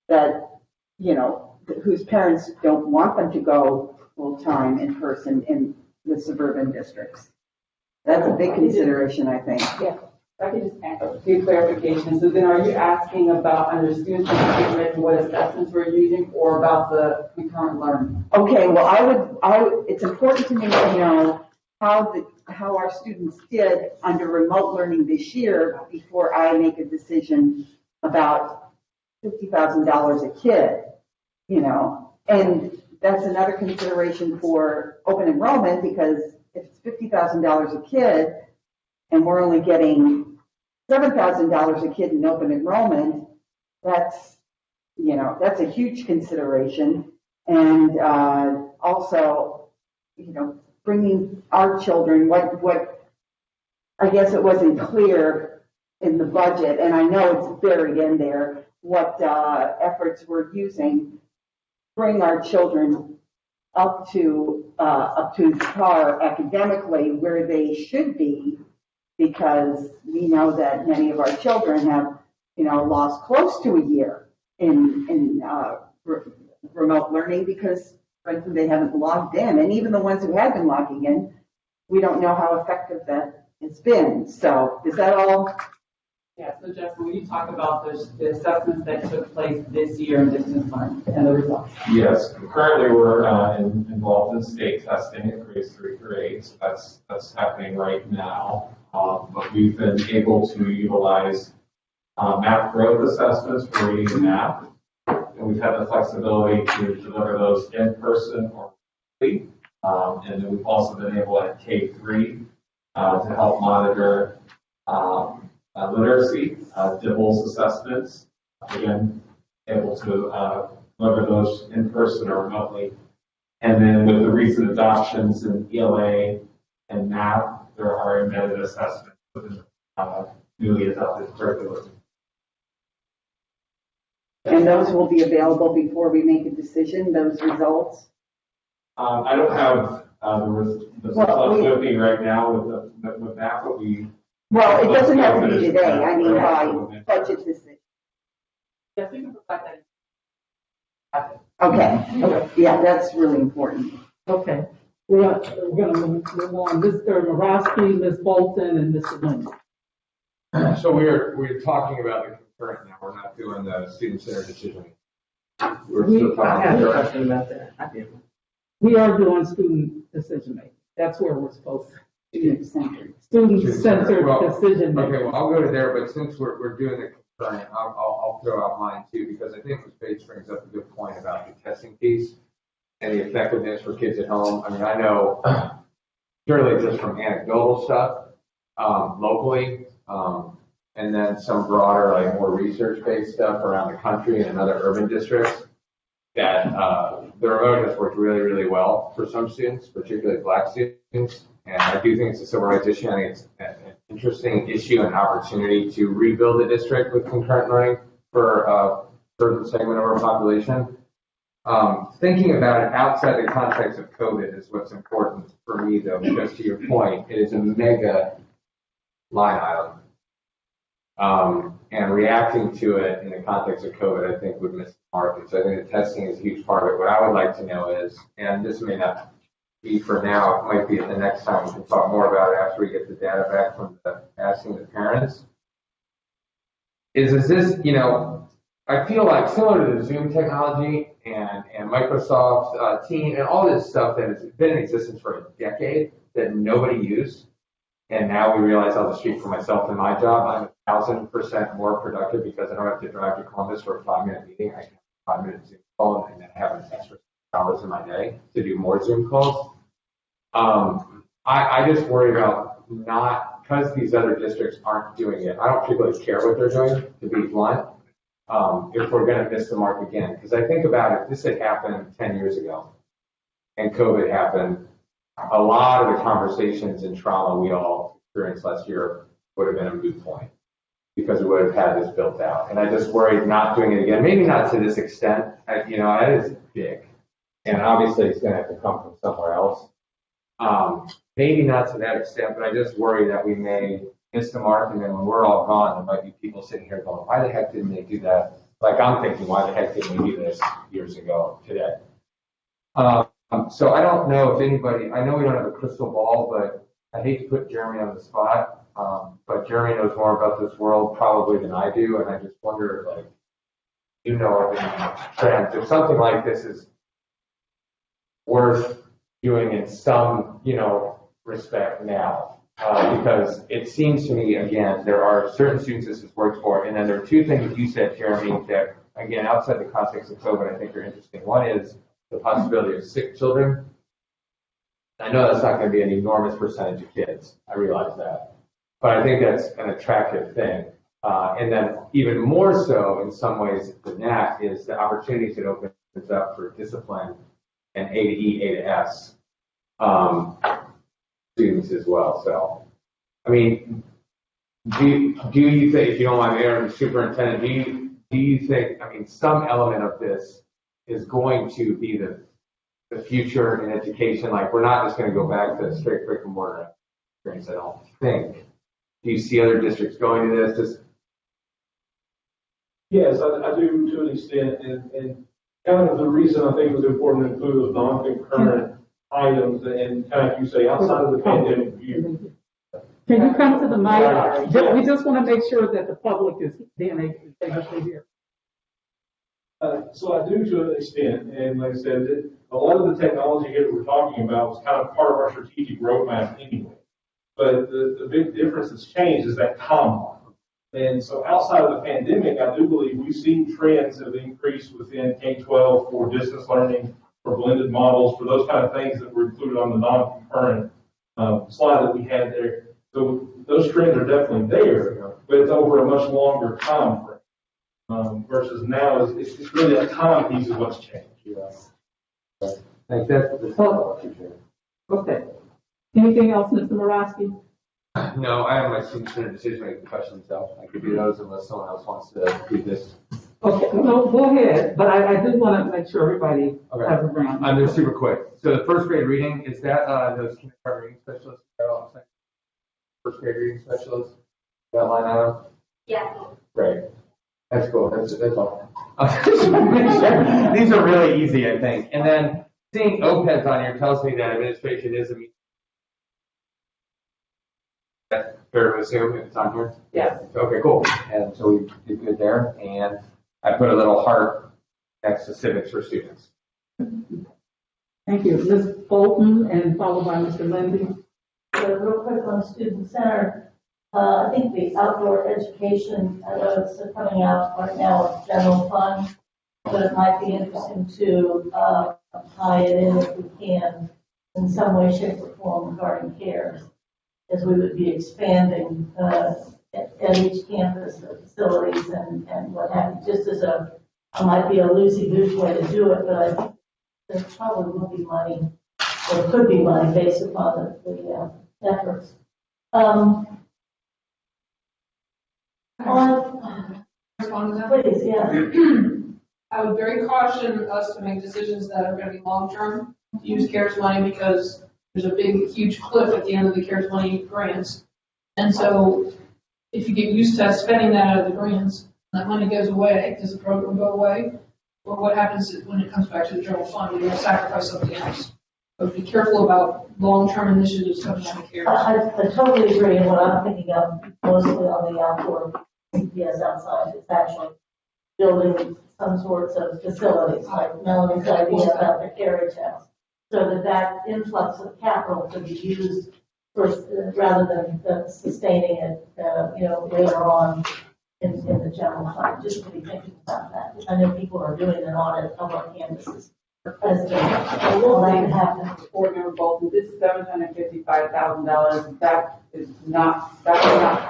that, whose parents don't want them to go full-time in person in the suburban districts. That's a big consideration, I think. Yeah, if I could just add a few clarifications. So then are you asking about under student engagement what assessments we're using or about the concurrent learning? Okay, well, it's important to me to know how our students did under remote learning this year before I make a decision about $50,000 a kid, and that's another consideration for open enrollment, because if it's $50,000 a kid and we're only getting $7,000 a kid in open enrollment, that's a huge consideration. And also, bringing our children, what I guess it wasn't clear in the budget, and I know it's buried in there, what efforts we're using, bring our children up to par academically where they should be, because we know that many of our children have, lost close to a year in remote learning because frankly they haven't logged in, and even the ones who have been logging in, we don't know how effective that has been. So is that all? Yeah, so Justin, when you talk about the assessments that took place this year in distance learning and the results. Yes, currently we're involved in state testing at grades 3 through 8. So that's happening right now. But we've been able to utilize math growth assessments for reading and math. And we've had the flexibility to deliver those in person or remotely. And then we've also been able at K3 to help monitor literacy, DIBELS assessments. Again, able to deliver those in person or remotely. And then with the recent adoptions in ELA and math, there are embedded assessments within newly adopted curriculum. And those will be available before we make a decision, those results? I don't have the results with me right now with that, but we. Well, it doesn't have to be today. I mean, by budget decision. Yes, we can provide that. Okay. Yeah, that's really important. Okay. We're going to move on. Mr. Morosky, Ms. Bolton, and Mr. Lynn. So we're talking about the concurrent now. We're not doing the student-centered decision. We're still I talking had a about question about that. I did. We are doing student decision making. That's where we're supposed to. Student-centered. Student-centered Well, decision making. Okay, well, I'll go to there, but since we're doing the concurrent, I'll throw out mine too, because I think Ms. Bates brings up a good point about the testing piece and the effectiveness for kids at home. I mean, I know purely just from anecdotal stuff, locally, and then some broader, like more research-based stuff around the country and in other urban districts, that the remote has worked really, really well for some students, particularly Black students. And I do think it's a civil rights issue. I think it's an interesting issue and opportunity to rebuild the district with concurrent learning for a certain segment of our population. Thinking about it outside the context of COVID is what's important for me, though, because to your point, it is a mega line item. And reacting to it in the context of COVID, I think would miss the mark. And so I think the testing is a huge part of it. What I would like to know is, and this may not be for now, it might be at the next time we can talk more about it after we get the data back from asking the parents, is this, I feel like similar to the Zoom technology and Microsoft Teams and all this stuff that has been in existence for a decade that nobody used. And now we realize, I'll just speak for myself in my job, I'm 1,000% more productive because I don't have to drive to Columbus for a 5-minute meeting. I can have a 5-minute Zoom call and then have an extra hours in my day to do more Zoom calls. I just worry about not, because these other districts aren't doing it, I don't particularly care what they're doing, to be blunt, if we're going to miss the mark again. Because I think about it, this had happened 10 years ago and COVID happened, a lot of the conversations and trauma we all experienced last year would have been a moot point because we would have had this built out. And I just worried not doing it again, maybe not to this extent, that is big. And obviously it's going to have to come from somewhere else. maybe not to that extent, but I just worry that we may miss the mark, and then when we're all gone, there might be people sitting here going, why the heck didn't they do that? Like I'm thinking, why the heck didn't we do this years ago today? So I don't know if anybody, I know we don't have a crystal ball, but I hate to put Jeremy on the spot, but Jeremy knows more about this world probably than I do, and I just wonder, like, you know, of any trends. If something like this is worth doing in some, you know, respect now, because it seems to me, again, there are certain students this has worked for, and then there are two things you said, Jeremy, that, again, outside the context of COVID, I think are interesting. One is the possibility of sick children. I know that's not going to be an enormous percentage of kids. I realize that. But I think that's an attractive thing. And then even more so in some ways than that is the opportunities it opens up for discipline and A to E, A to S students as well. So, I mean, do you think, if you don't mind, Mayor and Superintendent, do you think, I mean, some element of this is going to be the future in education? Like, we're not just going to go back to straight brick and mortar experience, I don't think. Do you see other districts going to this? Just Yes, I do to an extent, and kind of the reason I think it was important to include those non-concurrent items and kind of, you say, outside of the pandemic view. Can you come to the mic? We just want to make sure that the public is being able to hear. So I do to an extent, and like I said, a lot of the technology here that we're talking about was kind of part of our strategic roadmap anyway. But the big difference that's changed is that timeline. And so outside of the pandemic, I do believe we've seen trends have increased within K-12 for distance learning, for blended models, for those kind of things that were included on the non-concurrent slide that we had there. So those trends are definitely there, but it's over a much longer time frame. Versus now, it's really a time piece of what's changed. like that's Okay. Anything else, Mr. Morosky? No, I have my student decision-making questions, so I could do those unless someone else wants to do this. Okay, no, go ahead, but I do want to make sure everybody has a round. I'm just super quick. So the first grade reading, is that those kindergarten reading specialists? First grade reading specialists? That line item? Yeah. Great. That's cool. That's all. These are really easy, I think. And then seeing OPEDs on here tells me that administration is a meeting. That's fair to assume if it's on here? Yes. Okay, cool. And so we did good there. And I put a little heart next to civics for students. Thank you. Ms. Bolton, and followed by Mr. Lindy. So real quick on student center, I think the outdoor education, I know it's coming out right now of general fund, but it might be interesting to tie it in if we can in some way, shape, or form regarding CARES, as we would be expanding at each campus the facilities and what have you, just as it might be a loosey-goosey way to do it, but I think there probably will be money, or could be money based upon the efforts. Respond to that? Please, yeah. I would very caution us to make decisions that are going to be long-term, to use CARES money, because there's a big, huge cliff at the end of the CARES money grants. And so if you get used to spending that out of the grants, that money goes away, does the program go away? Or what happens when it comes back to the general fund? You're going to sacrifice something else. So be careful about long-term initiatives coming out of CARES. I totally agree, and what I'm thinking of mostly on the outdoor CPS outside is actually building some sorts of facilities, like Melanie's idea about the carriage house, so that influx of capital could be used for, rather than sustaining it, later on in the general fund. Just to be thinking about that. I know people are doing an audit of our campuses. As to what might happen. Board Member Bolton, this $755,000, that will not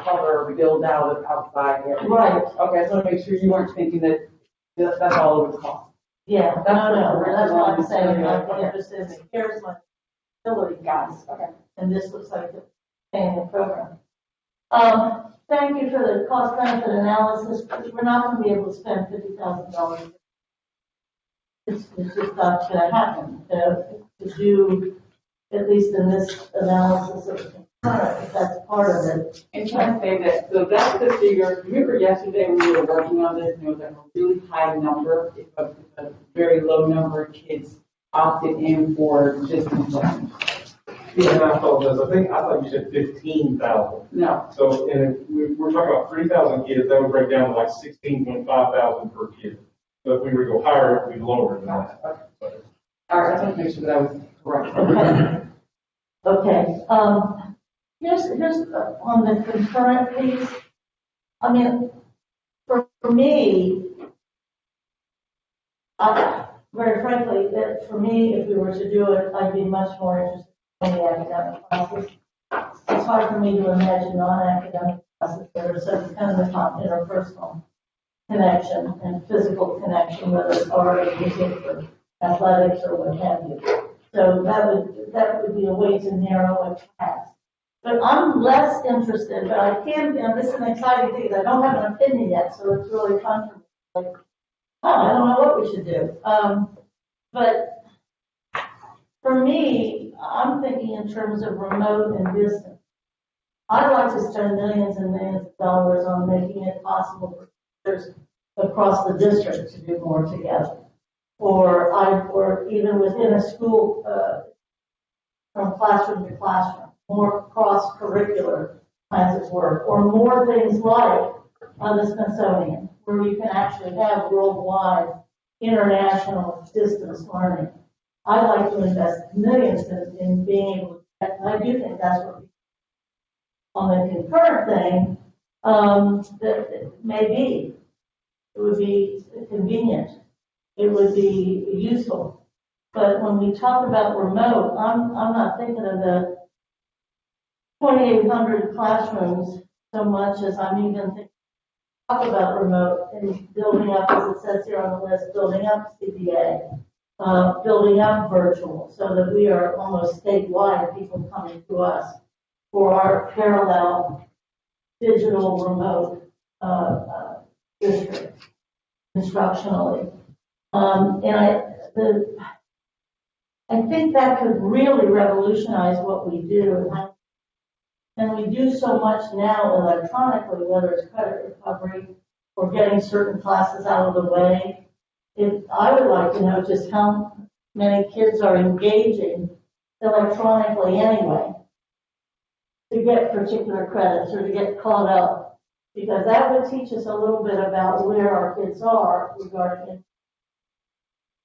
cover build out of outside area. Right. Okay, I just want to make sure you weren't thinking that that's all it would cost. Yeah, no, that's what I'm saying. I'm interested in the CARES money facility guys. Okay. And this looks like the annual program. Thank you for the cost benefit analysis. We're not going to be able to spend $50,000. It's just not going to happen. To do at least in this analysis of the concurrent, if that's part of it. And can I say that, so that's the figure, remember yesterday when we were working on this, there was a really high number, a very low number of kids opted in for distance learning. Yeah, I apologize. I thought you said 15,000. No, So, and if we're talking about 3,000 kids, that would break down to like 16.5 thousand per kid. So if we were to go higher, it would be lower than that. all right, I want to make sure that I was correct. Okay, here's on the concurrent piece. I mean, for me, very frankly, that for me, if we were to do it, I'd be much more interested in the academic classes. It's hard for me to imagine non-academic classes that are so dependent on interpersonal connection and physical connection, whether it's art or music or athletics or what have you. So that would be a way to narrow a class. But I'm less interested, but I can, and this is an exciting thing, I don't have an opinion yet, so it's really controversial. Like, I don't know what we should do. But for me, I'm thinking in terms of remote and distant. I'd like to spend millions and millions of dollars on making it possible for teachers across the district to do more together. Or even within a school, from classroom to classroom, more cross-curricular kinds of work, or more things like the Smithsonian, where you can actually have worldwide, international distance learning. I'd like to invest millions in being able to, and I do think that's what we, on the concurrent thing, that maybe it would be convenient. It would be useful. But when we talk about remote, I'm not thinking of the 2,800 classrooms so much as I'm even thinking talk about remote and building up, as it says here on the list, building up CPA, building up virtual, so that we are almost statewide, people coming to us for our parallel digital remote district instructionally. I think that could really revolutionize what we do. And we do so much now electronically, whether it's credit recovery or getting certain classes out of the way. I would like to know just how many kids are engaging electronically anyway to get particular credits or to get caught up, because that would teach us a little bit about where our kids are regarding it.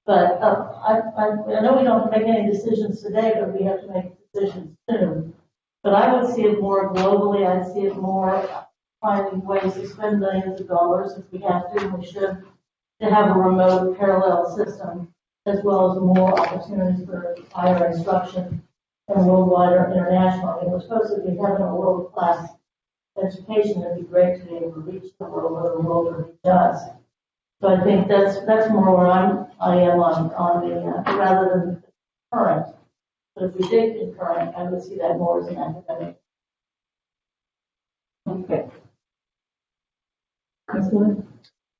But I know we don't make any decisions today, but we have to make decisions soon. But I would see it more globally. I'd see it more finding ways to spend millions of dollars if we have to, and we should, to have a remote parallel system, as well as more opportunities for higher instruction and worldwide or international. I mean, we're supposed to be having a world-class education. It'd be great to be able to reach the world where the world really does. So I think that's more where I am on the rather than current. But if we did concurrent, I would see that more as an academic. Okay. Ms. Wood?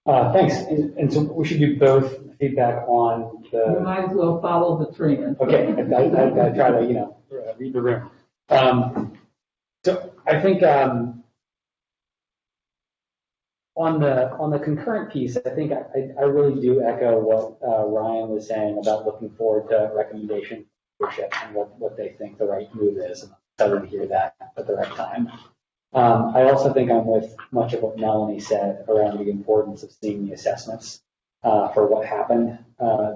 Thanks. And so we should do both feedback on You the. might as well follow the trend. Okay, I try to, read the room. So I think on the concurrent piece, I think I really do echo what Ryan was saying about looking forward to recommendation leadership and what they think the right move is. And I'm excited to hear that at the right time. I also think I'm with much of what Melanie said around the importance of seeing the assessments for what happened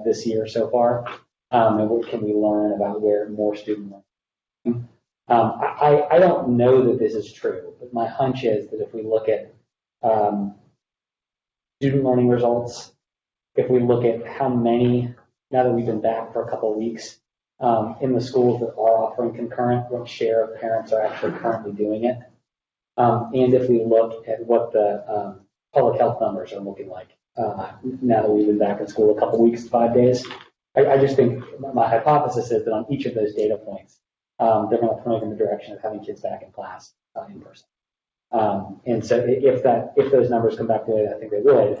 this year so far, and what can we learn about where more student learning. I don't know that this is true, but my hunch is that if we look at student learning results, if we look at how many, now that we've been back for a couple of weeks, in the schools that are offering concurrent, what share of parents are actually currently doing it. And if we look at what the public health numbers are looking like now that we've been back in school a couple of weeks, 5 days, I just think my hypothesis is that on each of those data points, they're going to point in the direction of having kids back in class in person. And so if those numbers come back the way I think they would,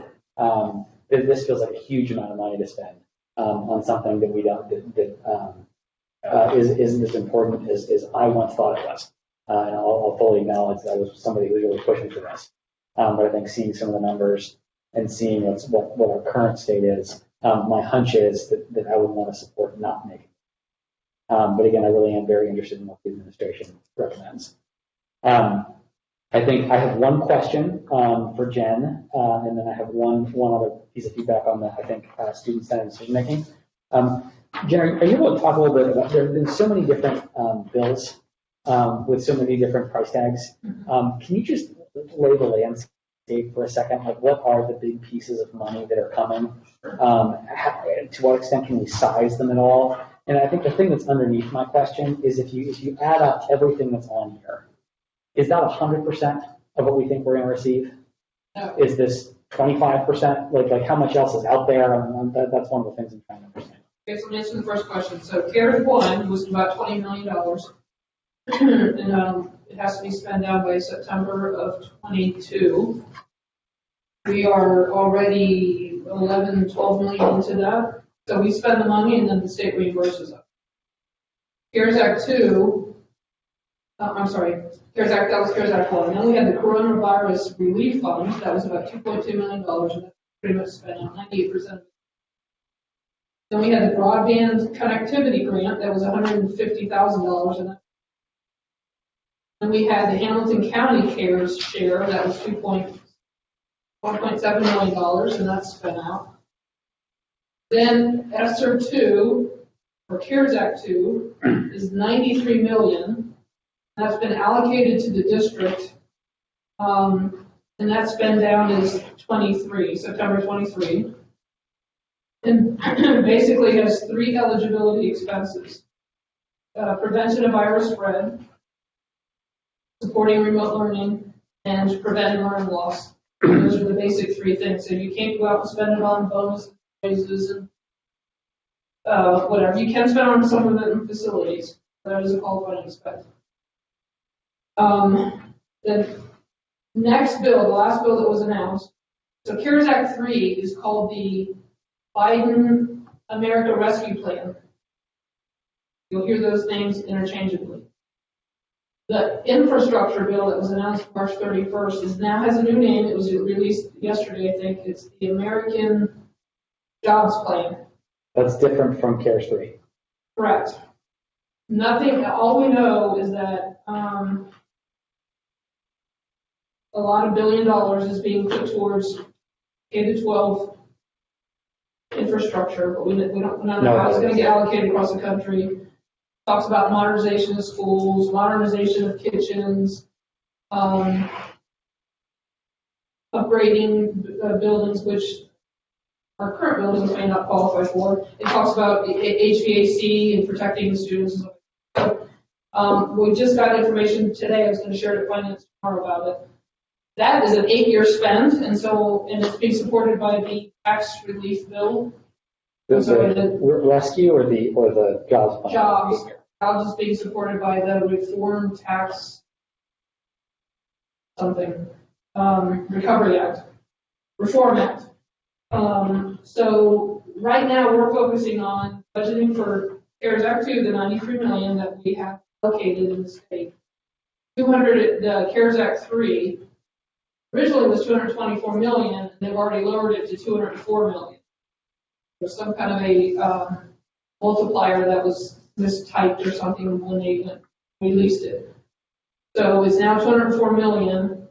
this feels like a huge amount of money to spend on something that we don't isn't as important as I once thought it was. And I'll fully acknowledge that I was somebody who was really pushing for this. But I think seeing some of the numbers and seeing what our current state is, my hunch is that I would want to support not making it. But again, I really am very interested in what the administration recommends. I think I have one question for Jen, and then I have one other piece of feedback on the, I think, student-centered decision-making. Jen, are you able to talk a little bit about, there have been so many different bills with so many different price tags. Can you just lay the landscape for a second? Like, what are the big pieces of money that are coming? To what extent can we size them at all? And I think the thing that's underneath my question is if you add up everything that's on here, is that 100% of what we think we're going to receive? No. Is this 25%? Like how much else is out there? That's one of the things I'm trying to understand. Okay, so let me answer the first question. So CARES 1 was about $20 million. And it has to be spent down by September of 22. We are already 11, 12 million into that. So we spend the money and then the state reimburses us. CARES Act 2, CARES Act, that was CARES Act 1. Then we had the coronavirus relief fund, that was about $2.2 million, and that's pretty much spent on 98% of it. Then we had the broadband connectivity grant, that was $150,000, and then we had the Hamilton County CARES share, that was $1.7 million, and that's spent out. Then ESSER 2, or CARES Act 2, is $93 million. That's been allocated to the district, and that spend down is 23, September 23. And basically has 3 eligibility expenses. Prevention of virus spread, supporting remote learning, and preventing learning loss. Those are the basic 3 things. So you can't go out and spend it on bonuses, raises, and whatever. You can spend on some of it in facilities. That is a qualifying expense. The next bill, the last bill that was announced, so CARES Act 3 is called the Biden America Rescue Plan. You'll hear those names interchangeably. The infrastructure bill that was announced March 31st now has a new name. It was released yesterday, I think. It's the American Jobs Plan. That's different from CARES 3. Correct. Nothing, all we know is that a lot of $1 billion is being put towards K-12 infrastructure, but we don't know how it's going to get allocated across the country. Talks about modernization of schools, modernization of kitchens, upgrading buildings, which our current buildings may not qualify for. It talks about HVAC and protecting the students. We just got information today. I was going to share it at Finance tomorrow about it. That is an 8-year spend, and it's being supported by the tax relief bill. The rescue or the jobs plan? Jobs is being supported by the Reform Tax Recovery Act, Reform Act. So right now we're focusing on budgeting for CARES Act 2, the $93 million that we have allocated in the state. The CARES Act 3 originally was $224 million, and they've already lowered it to $204 million. There's some kind of a multiplier that was mistyped or something when they released it. So it's now $204 million,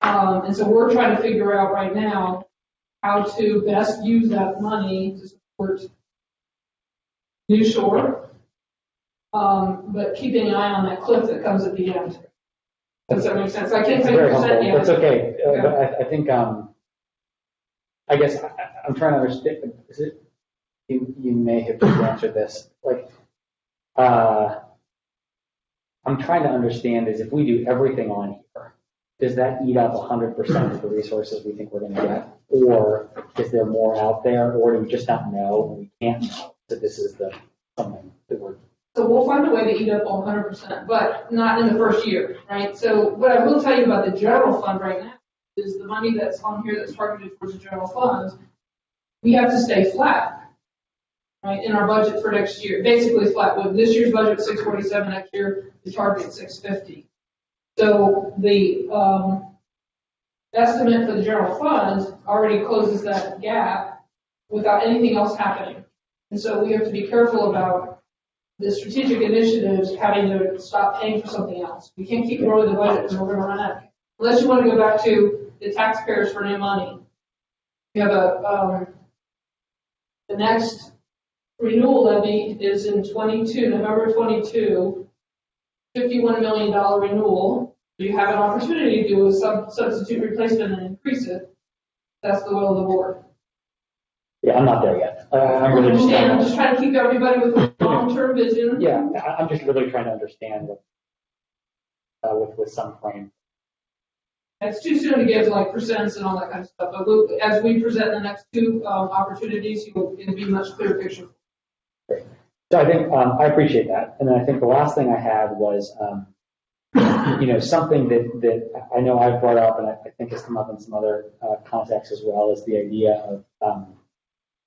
and so we're trying to figure out right now how to best use that money to support New Shore, but keeping an eye on that cliff that comes at the end. Does that make sense? I can't say percent yet. That's okay. But I think I guess I'm trying to understand. Is it? You may have just answered this. I'm trying to understand is if we do everything on here, does that eat up 100% of the resources we think we're going to get, or is there more out there, or do we just not know? We can't know that this is something that we're. So we'll find a way to eat up all 100%, but not in the first year, right? So what I will tell you about the general fund right now is the money that's on here that's targeted towards the general fund. We have to stay flat. right, in our budget for next year. Basically flat, with this year's budget 647, next year the target 650. So the estimate for the general fund already closes that gap without anything else happening. And so we have to be careful about the strategic initiatives having to stop paying for something else. We can't keep growing the budget because we're going to run out. Unless you want to go back to the taxpayers for new money. We have the next renewal levy is in November 22, $51 million renewal. You have an opportunity to do a substitute replacement and increase it. That's the will of the board. Yeah, I'm not there yet. I'm really just I'm just trying to keep everybody with a long-term vision. Yeah, I'm just really trying to understand with some frame. It's too soon to give like percents and all that kind of stuff, but as we present the next two opportunities, it'll be a much clearer picture. Great. So I think I appreciate that, and then I think the last thing I had was, something that I know I've brought up, and I think has come up in some other contexts as well, is the idea of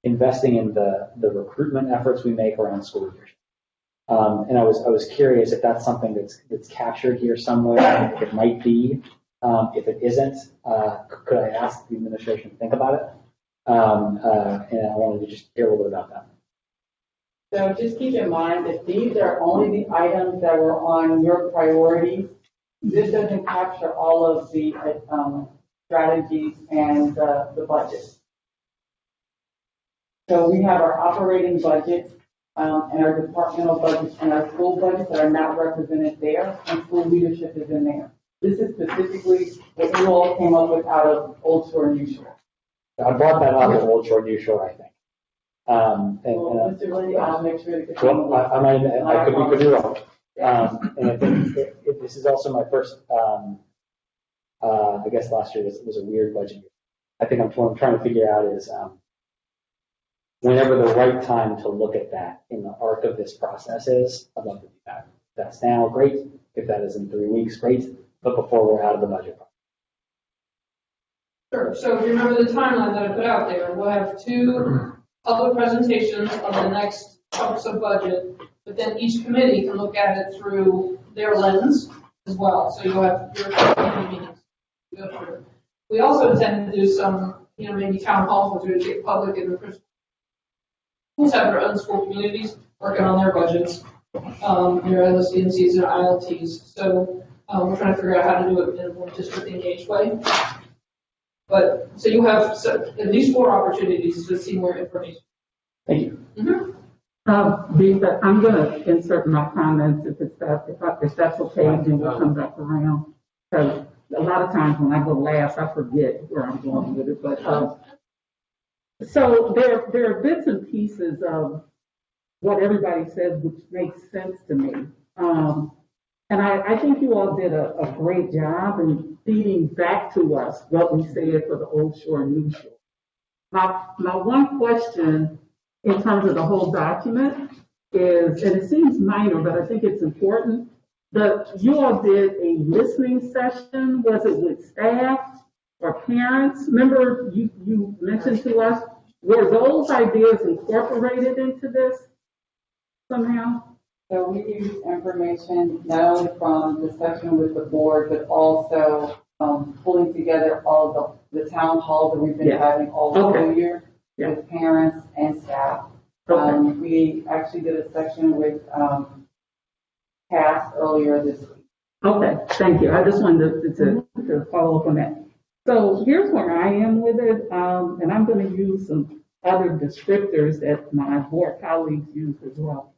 investing in the recruitment efforts we make around school leadership. And I was curious if that's something that's captured here somewhere. If it might be. If it isn't, could I ask the administration to think about it? And I wanted to just hear a little bit about that. So just keep in mind that these are only the items that were on your priorities. This doesn't capture all of the strategies and the budget. So we have our operating budget and our departmental budgets and our school budgets that are not represented there, and school leadership is in there. This is specifically what you all came up with out of Old Shore, New Shore. I brought that up at Old Shore, New Shore, I think. Mr. Lindsay, I'll make sure to get I could be wrong. And I think this is also my first, I guess last year was a weird budget year. I think what I'm trying to figure out is whenever the right time to look at that in the arc of this process is, I'd love to do that. If that's now, great. If that is in 3 weeks, great. But before we're out of the budget process. Sure. So remember the timeline that I put out there. We'll have 2 public presentations on the next chunks of budget, but then each committee can look at it through their lens as well. So you'll have your committee meetings to go through. We also intend to do some, maybe town halls with the public and the schools have their own school communities working on their budgets, their LSDNCs and ILTs. So we're trying to figure out how to do it in a more district engaged way. But so you have at least 4 opportunities to see more information. Thank you. Lisa, I'm going to insert my comments if that's okay, and then we'll come back around. Because a lot of times when I go last, I forget where I'm going with it. But so there are bits and pieces of what everybody says, which makes sense to me. And I think you all did a great job in feeding back to us what we said for the Old Shore and New Shore. My one question in terms of the whole document is, and it seems minor, but I think it's important, that you all did a listening session. Was it with staff or parents? Remember you mentioned to us, were those ideas incorporated into this somehow? So we use information not only from the session with the board, but also pulling together all of the town halls that we've been having all school year with parents and staff. We actually did a session with Cass earlier this week. Okay, thank you. I just wanted to follow up on that. So here's where I am with it, and I'm going to use some other descriptors that my board colleagues use as well.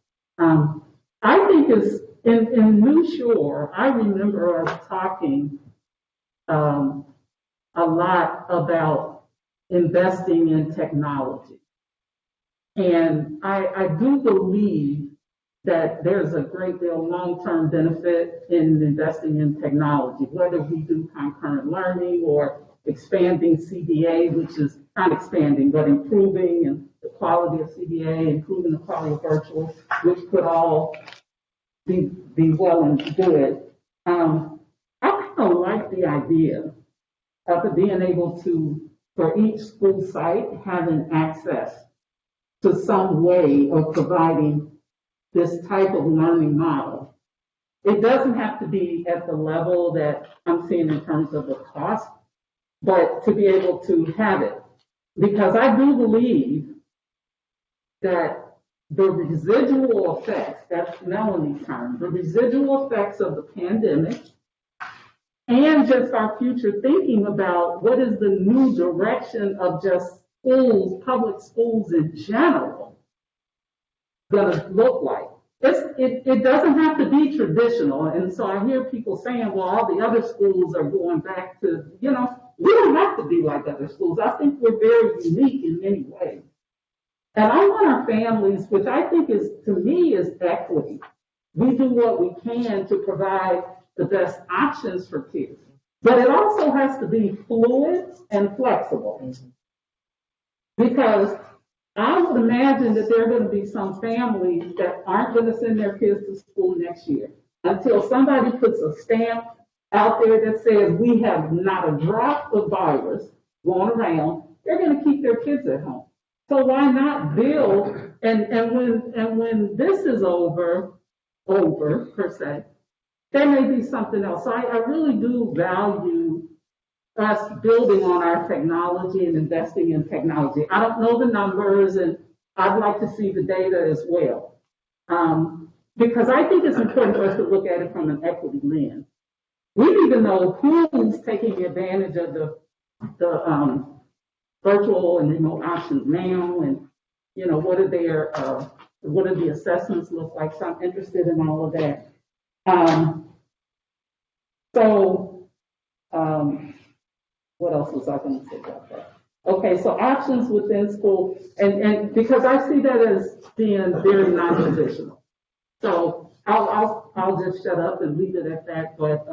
I think it's in New Shore, I remember us talking a lot about investing in technology. And I do believe that there's a great deal of long-term benefit in investing in technology, whether we do concurrent learning or expanding CBA, which is not expanding, but improving and the quality of CBA, improving the quality of virtual, which could all be well and good. I kind of like the idea of being able to, for each school site, having access to some way of providing this type of learning model. It doesn't have to be at the level that I'm seeing in terms of the cost, but to be able to have it. Because I do believe that the residual effects, that's Melanie's term, the residual effects of the pandemic and just our future thinking about what is the new direction of just schools, public schools in general, gonna look like. It doesn't have to be traditional. And so I hear people saying, well, all the other schools are going back to, we don't have to be like other schools. I think we're very unique in many ways. And I want our families, which I think is, to me, is equity. We do what we can to provide the best options for kids. But it also has to be fluid and flexible. Because I would imagine that there are going to be some families that aren't going to send their kids to school next year until somebody puts a stamp out there that says we have not a drop of virus going around. They're going to keep their kids at home. So why not build? And when this is over per se, there may be something else. So I really do value us building on our technology and investing in technology. I don't know the numbers, and I'd like to see the data as well. Because I think it's important for us to look at it from an equity lens. We need to know who's taking advantage of the virtual and remote options now, and what are the assessments look like. So I'm interested in all of that. What else was I going to say about that? Okay, so options within school, and because I see that as being very non-traditional. So I'll just shut up and leave it at that, but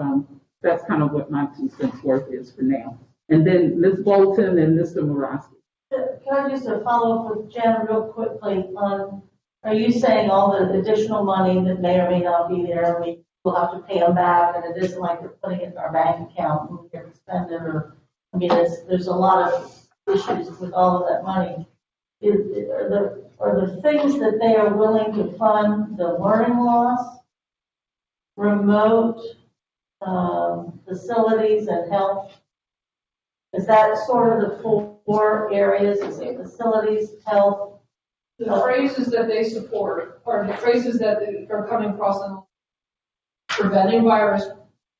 that's kind of what my 2 cents worth is for now. And then Ms. Bolton and Mr. Morosky. Can I just follow up with Jen real quickly on, are you saying all the additional money that may or may not be there, we will have to pay them back, and it isn't like we're putting it in our bank account and we can spend it, or, there's a lot of issues with all of that money. Are the things that they are willing to fund the learning loss, remote facilities and health? Is that sort of the 4 areas? Is it facilities, health? The phrases that they support are the phrases that are coming across in preventing virus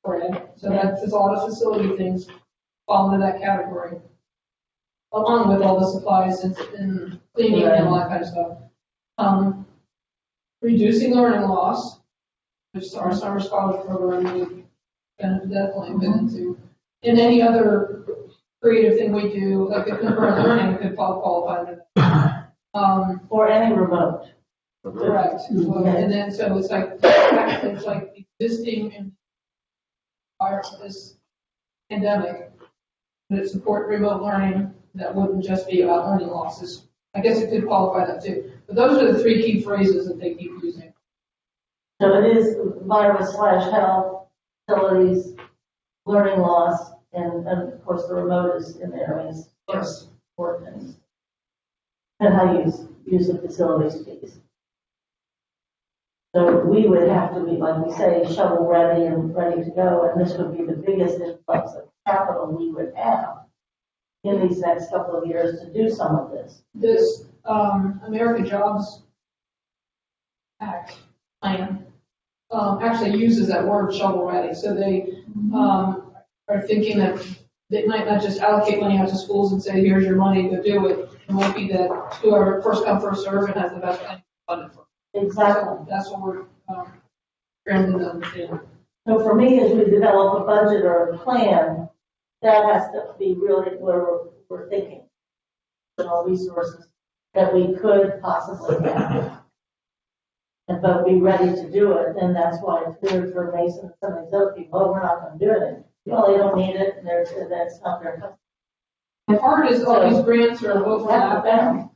spread. So that's a lot of facility things fall into that category, along with all the supplies and cleaning and all that kind of stuff. Reducing learning loss, which our summer scholar program we've definitely been into, and any other creative thing we do, like the concurrent learning could qualify under that. Or any remote. Correct. And then so it's like existing in this pandemic that support remote learning that wouldn't just be about learning losses. I guess it could qualify that too. But those are the 3 key phrases that they keep using. So it is virus/health, facilities, learning loss, and of course the remote is in there as Yes. things. And how you use the facilities piece. So we would have to be, like we say, shovel ready and ready to go, and this would be the biggest influx of capital we would have in these next couple of years to do some of this. This American Jobs Act plan actually uses that word shovel ready. So they are thinking that they might not just allocate money out to schools and say, here's your money, go do it. It might be that whoever first come, first serve and has the best plan funded for. Exactly. So that's what we're trying to understand. So for me, as we develop a budget or a plan, that has to be really where we're thinking. Additional resources that we could possibly have. But be ready to do it, and that's why it's weird for Mason and some of these other people, oh, we're not going to do it. Well, they don't need it, and that's not their custom. And part is all these grants are overlapping.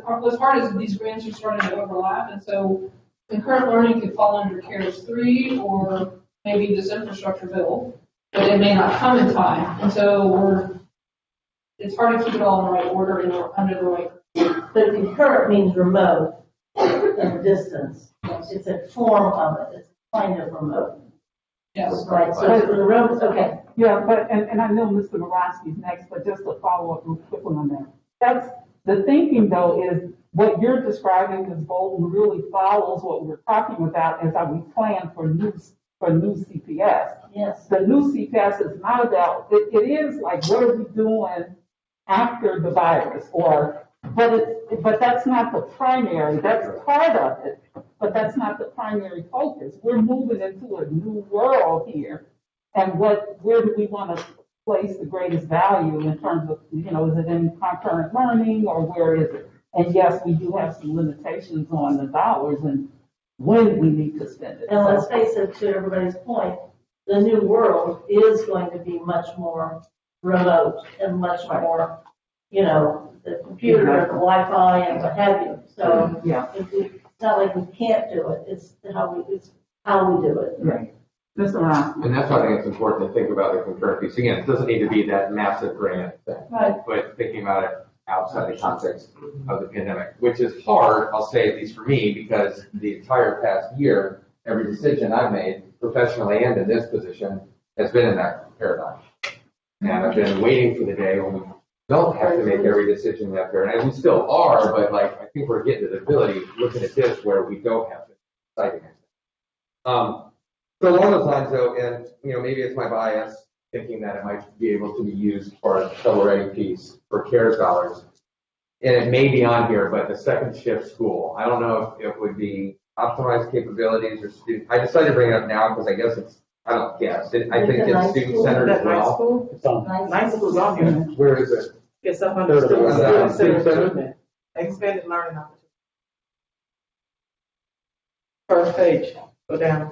What's hard is these grants are starting to overlap, and so concurrent learning could fall under CARES 3 or maybe this infrastructure bill, but it may not come in time. And so it's hard to keep it all in the right order and under the right But concurrent means remote and distance. It's a form of it. It's kind of remote. Yes. Right, so it's remote, okay. Yeah, but, and I know Mr. Morosky's next, but just to follow up real quick on that. That's, the thinking though is what you're describing, Ms. Bolton, really follows what we're talking about as how we plan for new CPS. Yes. The new CPS is not about, it is like, what are we doing after the virus? But that's not the primary, that's part of it, but that's not the primary focus. We're moving into a new world here. And where do we want to place the greatest value in terms of, is it in concurrent learning or where is it? And yes, we do have some limitations on the dollars and when we need to spend it. And let's face it, to everybody's point, the new world is going to be much more remote and much more, the computer and the Wi-Fi and what have you. So Yeah. it's not like we can't do it, it's how we do it. Right. Mr. Ron. And that's why I think it's important to think about the concurrent piece. Again, it doesn't need to be that massive grant thing, Right. but thinking about it outside the context of the pandemic, which is hard, I'll say, at least for me, because the entire past year, every decision I've made, professionally and in this position, has been in that paradigm. And I've been waiting for the day when we don't have to make every decision in that paradigm. And we still are, but I think we're getting to the ability, looking at this, where we don't have to decide against it. So along those lines, though, and maybe it's my bias thinking that it might be able to be used for a shovel-ready piece for CARES dollars, and it may be on here, but the second shift school, I don't know if it would be optimized capabilities or student. I decided to bring it up now because I guess I think it's student centered as well. It's on. Night school's on here. Where is it? It's up under student Student center center? improvement. Expanded learning opportunities. First page, go down.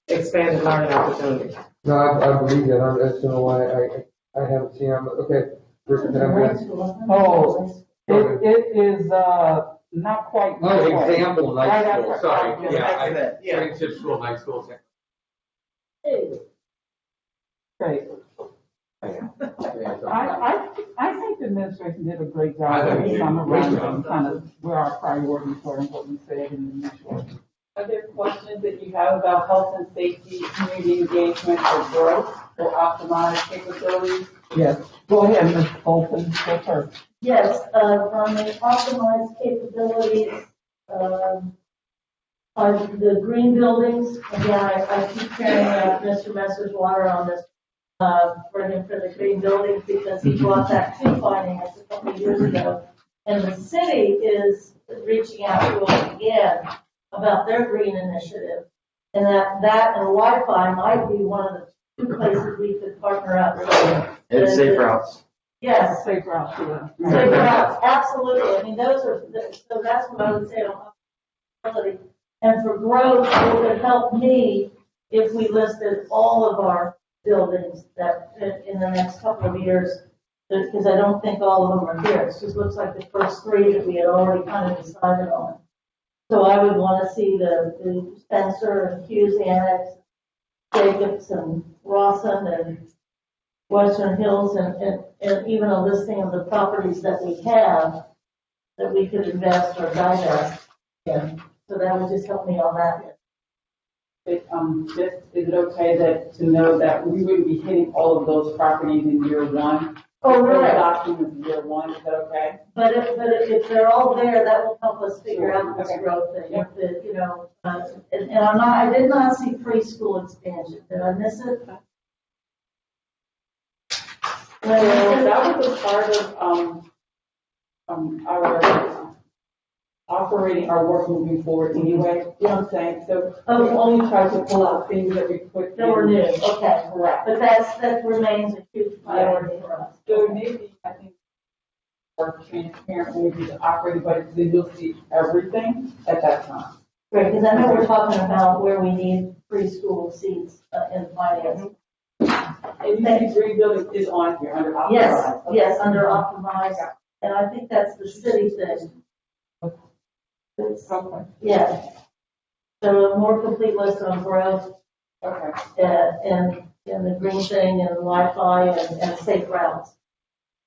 Expanded learning opportunities. No, I believe that. I just don't know why I haven't seen them. Okay. Oh, it is, not quite. Oh, example night Right school, after- sorry. Yeah. Spring shift school, night school. Great. I think the administration did a great job I think of they did a summarizing great job. kind of where our priorities were and what we said in the initial. Are there questions that you have about health and safety, community engagement, or growth, or optimized capabilities? Yes, go ahead, Ms. Bolton, go first. Yes, on the optimized capabilities, on the green buildings, again, I keep carrying Mr. Messer's water on this, for him for the green buildings, because he brought that to finance a couple of years ago. And the city is reaching out to us again about their green initiative. And that and Wi-Fi might be one of the two places we could partner up with. And safe routes. Yes. Safe route, yeah. Safe routes, absolutely. I mean, so that's what I would say on opportunity. And for growth, it would help me if we listed all of our buildings that in the next couple of years, because I don't think all of them are here. It just looks like the first three that we had already kind of decided on. So I would want to see the Spencer and Hughes Annex, Jacobs and Rawson and Western Hills, and even a listing of the properties that we have that we could invest or divest in. So that would just help me on that. Is it okay to know that we wouldn't be hitting all of those properties in year one? Oh, right. Adopting in year one, is that okay? But if they're all there, that will help us figure out this growth thing. Yeah. And I did not see preschool expansion. Did I miss it? Well, that was a part of our operating our work moving forward anyway, you know what I'm saying? So we only try to pull out things that we put. That were new, okay. Correct. But that remains a huge priority for us. So maybe, I think, more transparent when we do the operating budget, then you'll see everything at that time. Right, because I know we're talking about where we need preschool seats in finance. And you see green building is on here under optimized. Yes, Okay. yes, under optimized, and I think that's the city thing. Okay. Yeah. So a more complete list on growth, Okay. and the green thing, and Wi-Fi, and safe routes.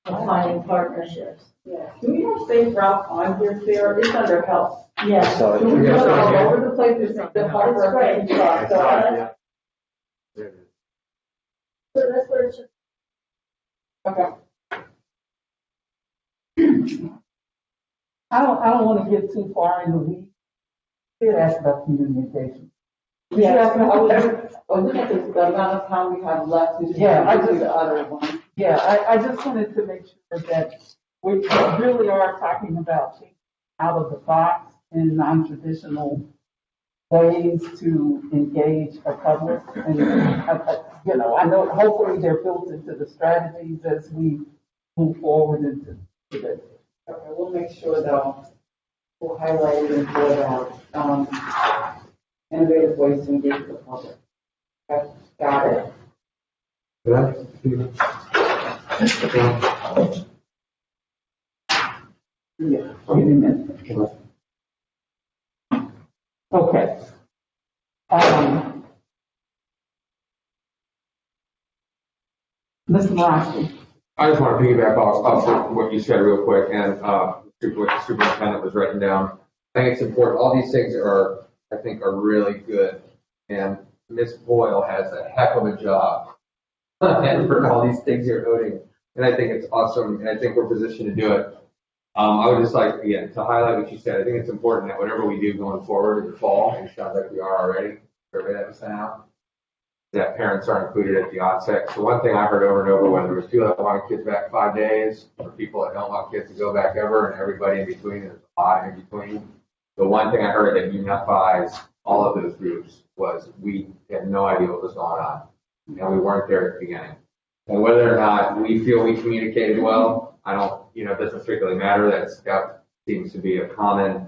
of finding partnerships. Yeah. Do we have safe routes on here, Sarah? It's under health. Yes. So Do we Yes, go all okay. over the place? It's the part It's great. So that's- So that's where it should. okay. I don't want to get too far in the weeds. Did ask about communication. Yeah, I was looking at the amount of time we have left to just Yeah, I do just- the other one. Yeah, I just wanted to make sure that we really are talking about thinking out of the box in non-traditional ways to engage the public. And, I know hopefully they're built into the strategies as we move forward into this. Okay, we'll make sure though, we'll highlight it and pull it out. Innovative ways to engage the public. Okay, got it. Yeah, wait a minute. Okay. Ms. Marashi. I just want to piggyback off what you said real quick and what the superintendent was writing down. I think it's important. All these things I think, are really good. And Ms. Boyle has a heck of a job and for all these things you're noting. And I think it's awesome. And I think we're positioned to do it. I would just like, again, to highlight what you said. I think it's important that whatever we do going forward in the fall, and it sounds like we are already, survey that was sent out, that parents are included at the onset. So one thing I heard over and over, whether it was people that want kids back 5 days, or people that don't want kids to go back ever, and everybody in between, there's a lot in between. The one thing I heard that unifies all of those groups was we had no idea what was going on, and we weren't there at the beginning. And whether or not we feel we communicated well, I don't, it doesn't strictly matter. That seems to be a common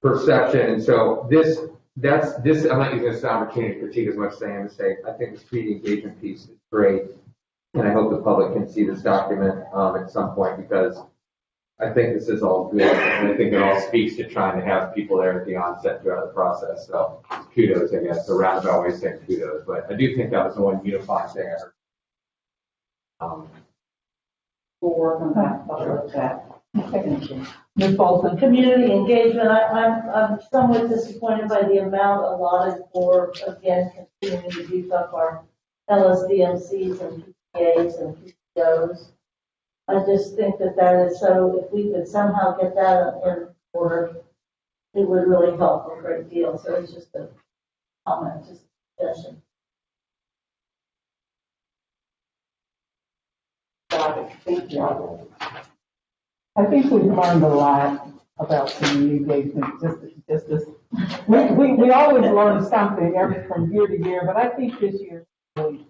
perception. And so I'm not using this opportunity to critique as much as I am to say, I think this community engagement piece is great. And I hope the public can see this document at some point, because I think this is all good. And I think it all speaks to trying to have people there at the onset throughout the process. So kudos, I guess, a roundabout way of saying kudos. But I do think that was the one unifying thing I heard. We'll work on that. I'll work that. Thank you. Ms. Bolton. Community engagement, I'm somewhat disappointed by the amount allotted for, again, continuing to beef up our LSDMCs and PTAs and PTOs. I just think that is so, if we could somehow get that in order, it would really help a great deal. So it's just a comment, just a suggestion. Got it. Thank you. I think we've learned a lot about community engagement. Just this. We always learn something from year to year, but I think this year really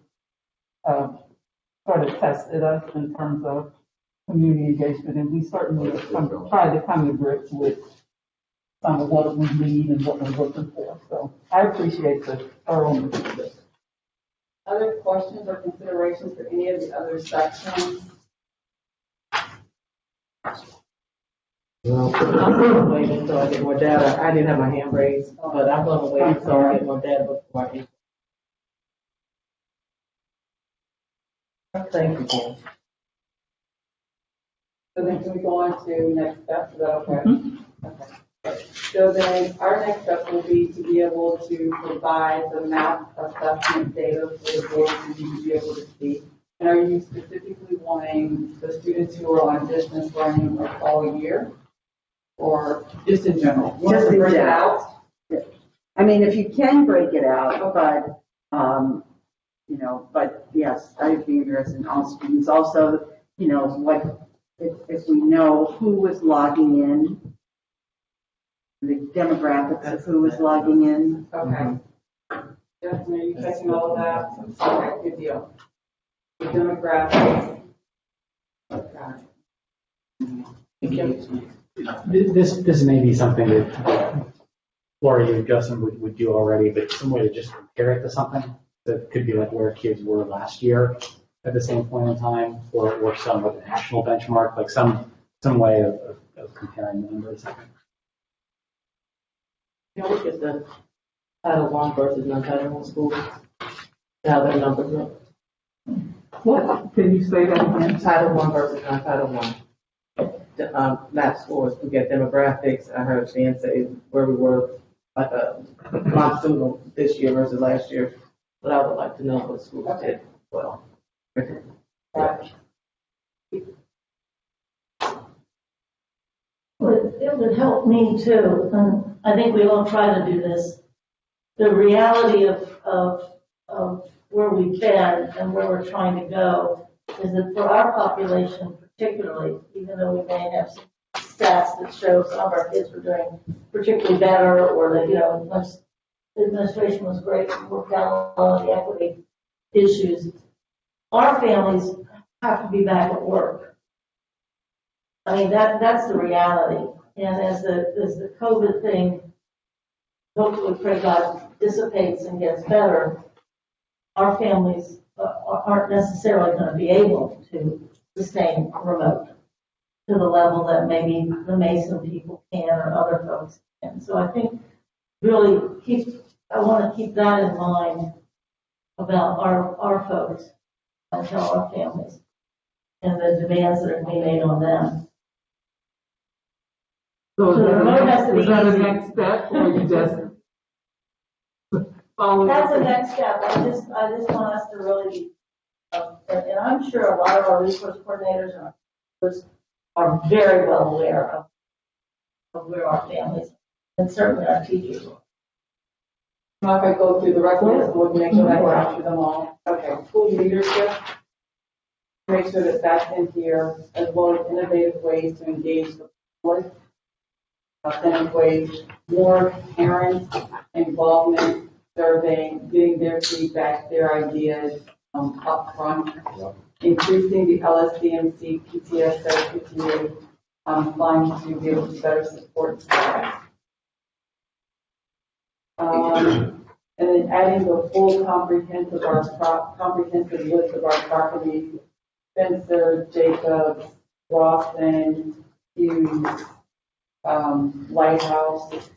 sort of tested us in terms of community engagement, and we certainly tried to come to grips with some of what we need and what we're looking for. So I appreciate the thoroughness of this. Other questions or considerations for any of the other sections? I'm going to wait until I get more data. I didn't have my hand raised, but I'm going to wait until I get more data before I. Thank you, Jen. So then can we go on to next steps? Is that okay? Okay. So then our next step will be to be able to provide the map assessment data for the board for you to be able to see. And are you specifically wanting the students who are on distance learning all year? Or just in general? You want Just to in break it general. out? I mean, if you can break it out, but, but yes, I'd be interested in all students. Also, what, if we know who was logging in, the demographics of who was logging in. Okay. Justin, are you taking all of that? Okay, good deal. The demographics. Okay. This may be something that Lori and Justin would do already, but some way to just compare it to something that could be like where kids were last year at the same point in time, or some with a national benchmark, like some way of comparing the numbers. Look at the Title I versus non-Title I schools, how their numbers look. What, can you say that again? Title I versus non-Title I. Map scores, we get demographics. I heard Jan say where we were like a monsoon this year versus last year. But I would like to know what schools did well. It would help me too, and I think we all try to do this. The reality of where we've been and where we're trying to go is that for our population particularly, even though we may have some stats that show some of our kids were doing particularly better, or that, once the administration was great and worked out all of the equity issues, our families have to be back at work. I mean, that's the reality. And as the COVID thing, hopefully, pray God, dissipates and gets better, our families aren't necessarily going to be able to sustain remote to the level that maybe the Mason people can or other folks can. So I think really I want to keep that in mind about our folks and tell our families and the demands that are being made on them. So the remote has to be is that the easy. next step, or you just follow? That's the next step. I just want us to really be, and I'm sure a lot of our resource coordinators and our coaches are very well aware of where our families and certainly our teachers are. Now, if I go through the rest of the school to make sure that I capture them all. Okay, school leadership. Make sure that that's in here, as well as innovative ways to engage the public. Authentic ways, more parent involvement, surveying, getting their feedback, their ideas up front. Increasing the LSDMC, PTSO, PTA funds to be able to better support staff. And then adding the full comprehensive list of our properties: Spencer, Jacobs, Rawson, Hughes, Lighthouse,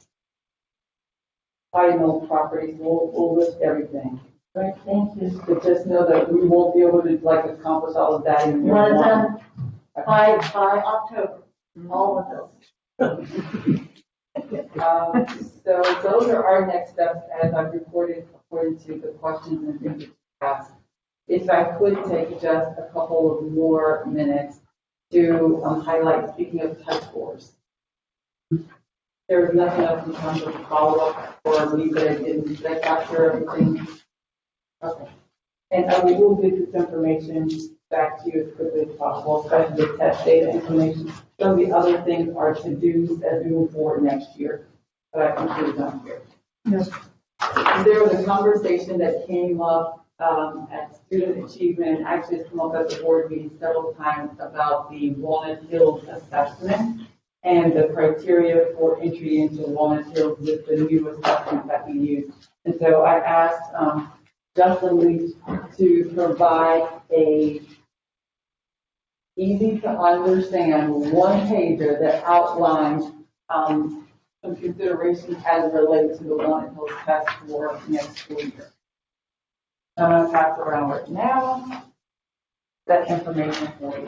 final properties. We'll list everything. Right, thank you. But just know that we won't be able to accomplish all of that in year Well one. done by October, all of those. So those are our next steps as I've reported according to the questions and things that you asked. If I could take just a couple of more minutes to highlight, speaking of test scores. There was nothing else in terms of follow-up for me that I didn't capture everything. Okay. And we will get this information back to you as quickly as possible, especially the test data information. Some of the other things are to-dos as we move forward next year, but I included them here. Yes. There was a conversation that came up at student achievement, actually it's come up at the board meeting several times about the Walnut Hills assessment and the criteria for entry into Walnut Hills with the new assessment that we use. And so I asked Justin Leach to provide a easy to understand one-pager that outlines some considerations as related to the Walnut Hills test for next school year. I'm going to pass it around right now. That information for you.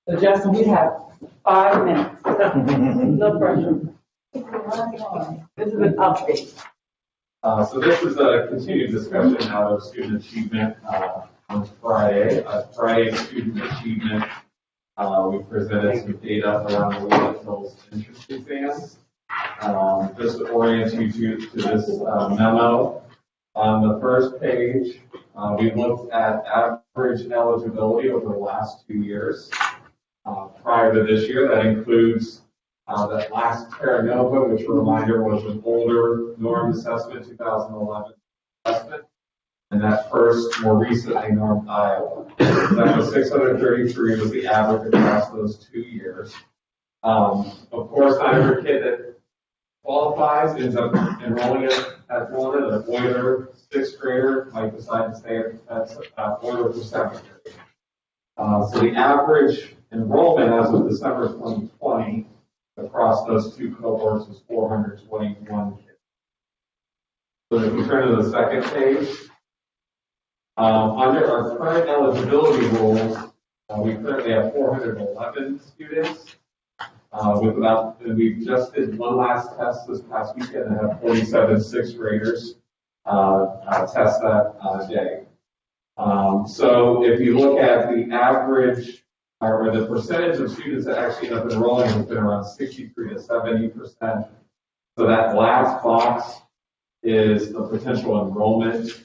So Justin, we have 5 minutes. No pressure. This is an update. So this is a continued discussion out of student achievement on Friday. Friday student achievement, we presented some data around the Walnut Hills entrance exams. Just to orient you to this memo. On the first page, we looked at average eligibility over the last 2 years. Prior to this year, that includes that last Terra Nova, which a reminder was an older norm assessment, 2011 assessment, and that first, more recently, normed Iowa. That was 633 was the average across those 2 years. Of course, not every kid that qualifies ends up enrolling at Walnut. A Boiler 6th grader might decide to stay at Boiler for 7th grade. So the average enrollment as of December 2020 across those two cohorts was 421 kids. So if we turn to the second page, Under our current eligibility rules, we currently have 411 students. We just did one last test this past weekend and have 47 sixth graders test that day. So if you look at the average or the percentage of students that actually end up enrolling has been around 63 to 70%. So that last box is the potential enrollment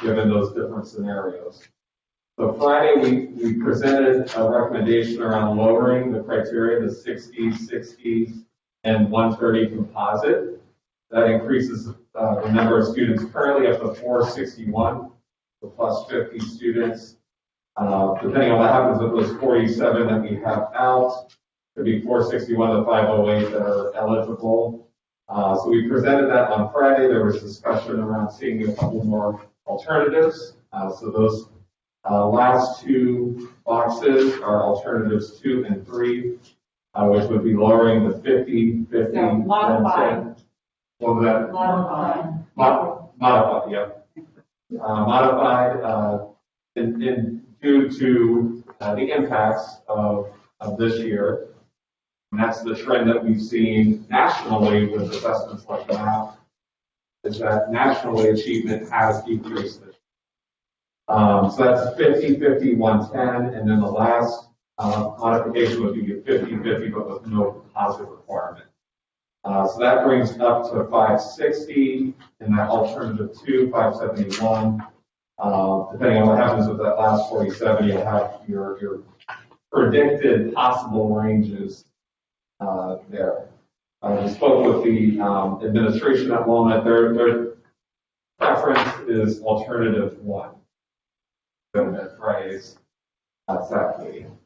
given those different scenarios. So Friday, we presented a recommendation around lowering the criteria, the 60s, 60s, and 130 composite. That increases the number of students currently up to 461, so plus 50 students. Depending on what happens with those 47 that we have out, could be 461 to 508 that are eligible. So we presented that on Friday. There was discussion around seeing a couple more alternatives. So those last two boxes are alternatives 2 and 3, which would be lowering the 50, 50, So modified. What was that? Modified. Modified, yeah. Modified due to the impacts of this year. And that's the trend that we've seen nationally with assessments like that, is that nationally achievement has decreased this. So that's 50, 50, 110, and then the last modification would be 50, 50, but with no composite requirement. So that brings up to 560, and that alternative 2, 571. Depending on what happens with that last 47, you'll have your predicted possible ranges there. I spoke with the administration at Walnut. Their preference is alternative 1. That Friday's SAC meeting.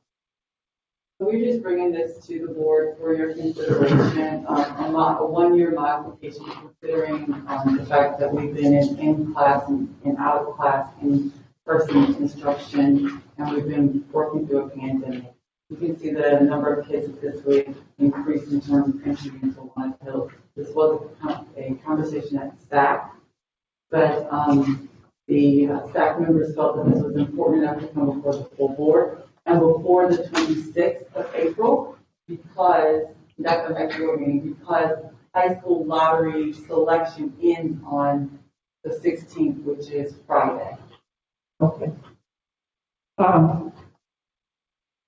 We're just bringing this to the board for your consideration, a one-year modification, considering the fact that we've been in class and out of class in person instruction, and we've been working through a pandemic. You can see that a number of kids at this rate increased in terms of entry into Untitled. This was a conversation at SAC, but the staff members felt that this was important enough to come before the full board and before the 26th of April, because that's the next board meeting, because high school lottery selection ends on the 16th, which is Friday. Okay.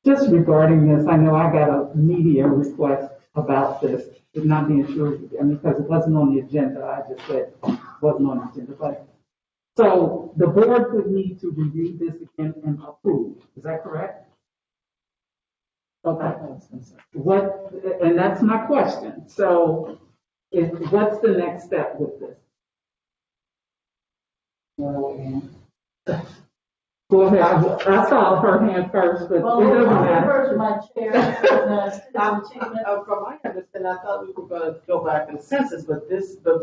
Just regarding this, I know I got a media request about this, but not being sure, because it wasn't on the agenda. I just said it wasn't on the agenda. But so the board would need to review this again and approve. Is that correct? Okay. And that's my question. So what's the next step with this? Go ahead. I saw her hand first, but it doesn't matter. First, my chair. From my understanding, I thought we were going to go by consensus, but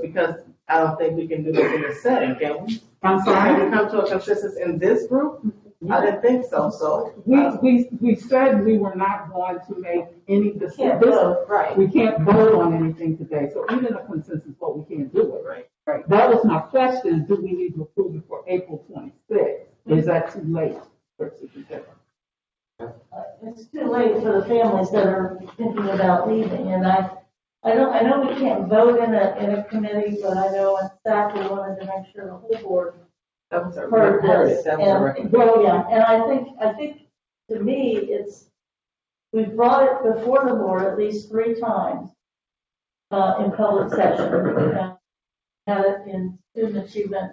because I don't think we can do this in a setting, can we? I'm sorry. Can we come to a consensus in this group? I didn't think so. So we said we were not going to make any decisions. Right. We can't vote on anything today. So even a consensus vote, we can't do it. Right. That was my question. Do we need to approve it for April 26th? Is that too late? It's too late for the families that are thinking about leaving, and I know we can't vote in a committee, but I know in staff we wanted to make sure the whole board heard this. And I think to me we've brought it before the board at least 3 times in public session. Had it in student achievement.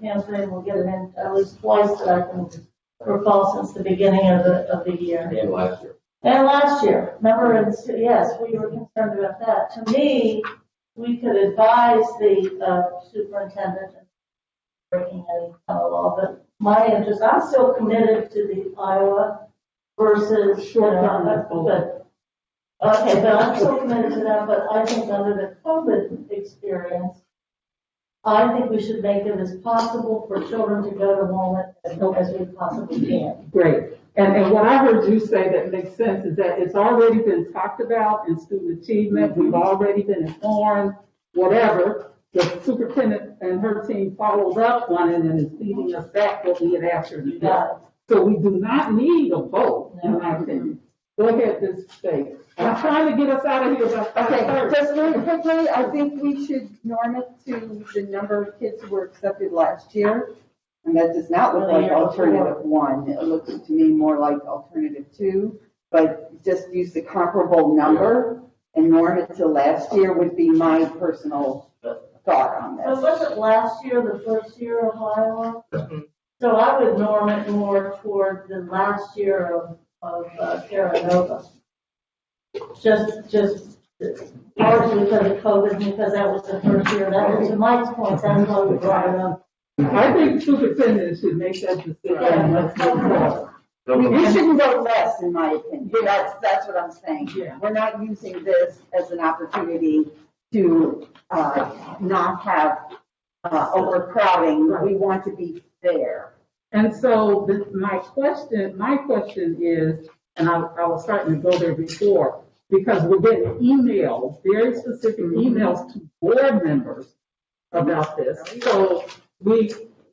Pam's saying we'll get it in at least twice that I can recall since the beginning of the year. And last year. And last year, remember, yes, we were concerned about that. To me, we could advise the superintendent breaking any kind of law, but my interest, I'm still committed to the Iowa versus short-term, but I'm still committed to that, but I think under the COVID experience, I think we should make it as possible for children to go to Walnut as we possibly can. Great. And what I heard you say that makes sense is that it's already been talked about in student achievement. We've already been informed, whatever. the superintendent and her team followed up on it and is feeding us back what we had asked her to do. So we do not need a vote, in my opinion. Go ahead, Ms. State. I'm trying to get us out of here by Okay, 5:30. just really quickly, I think we should norm it to the number of kids who were accepted last year. And that does not look like alternative one. It looks to me more like alternative two, but just use the comparable number and norm it to last year would be my personal thought on So this. wasn't last year the first year of Iowa? So I would norm it more toward the last year of Terra Nova. Just largely because of COVID, because that was the first year. That was, to Mike's point, that's why we brought it up. I think superintendent should make that decision. Let's move forward. We shouldn't go less, in my opinion. That's what I'm saying. Yeah. We're not using this as an opportunity to not have overcrowding. We want to be fair. And so my question is, and I was starting to go there before, because we're getting emails, very specific emails to board members about this. So we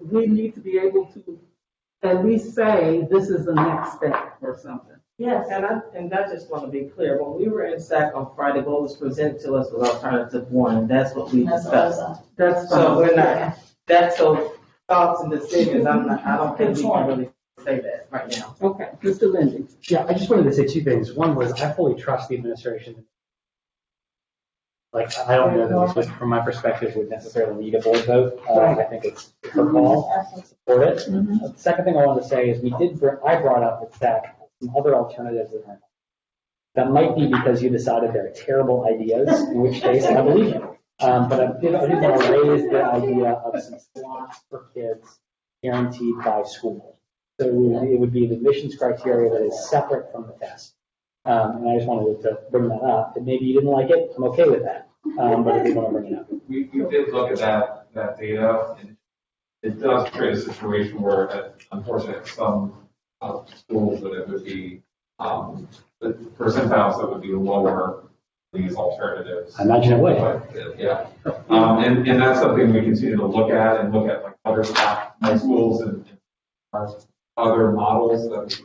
need to be able to at least say this is the next step or something. Yes. And I just want to be clear, when we were in SAC on Friday, what was presented to us was alternative one, and that's what we discussed. That's So fine. we're not, that's so thoughts and decisions, I don't think we can really say that right now. Okay, Mr. Lindsay. Yeah, I just wanted to say two things. One was I fully trust the administration. Like, I don't know that this, from my perspective, would necessarily need a board vote. I think it's her call. I support it. The second thing I wanted to say is I brought up at SAC some other alternatives that might be because you decided they're terrible ideas, in which case I believe you. But I did want to raise the idea of some slots for kids guaranteed by school. So it would be the admissions criteria that is separate from the test. And I just wanted to bring that up. And maybe you didn't like it, I'm okay with that. But I did want to bring it up. We did look at that data, and it does create a situation where, unfortunately, some schools that it would be, the percentiles that would be lower these alternatives. I imagine it would. But, yeah. And that's something we continue to look at and look at like other high schools and other models that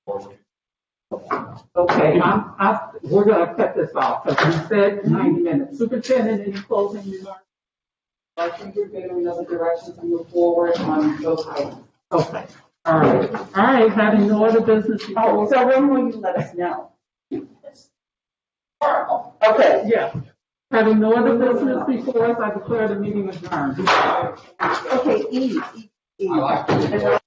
we. Okay, we're gonna cut this off, because we said 90 minutes. Superintendent, any closing remarks? I think we're good. We know the direction to move forward on those items. Okay, all right, having no other business Oh, before. so when will you let us know? Okay. Yeah, having no other business before us, I declare the meeting adjourned. Okay, Eve. I like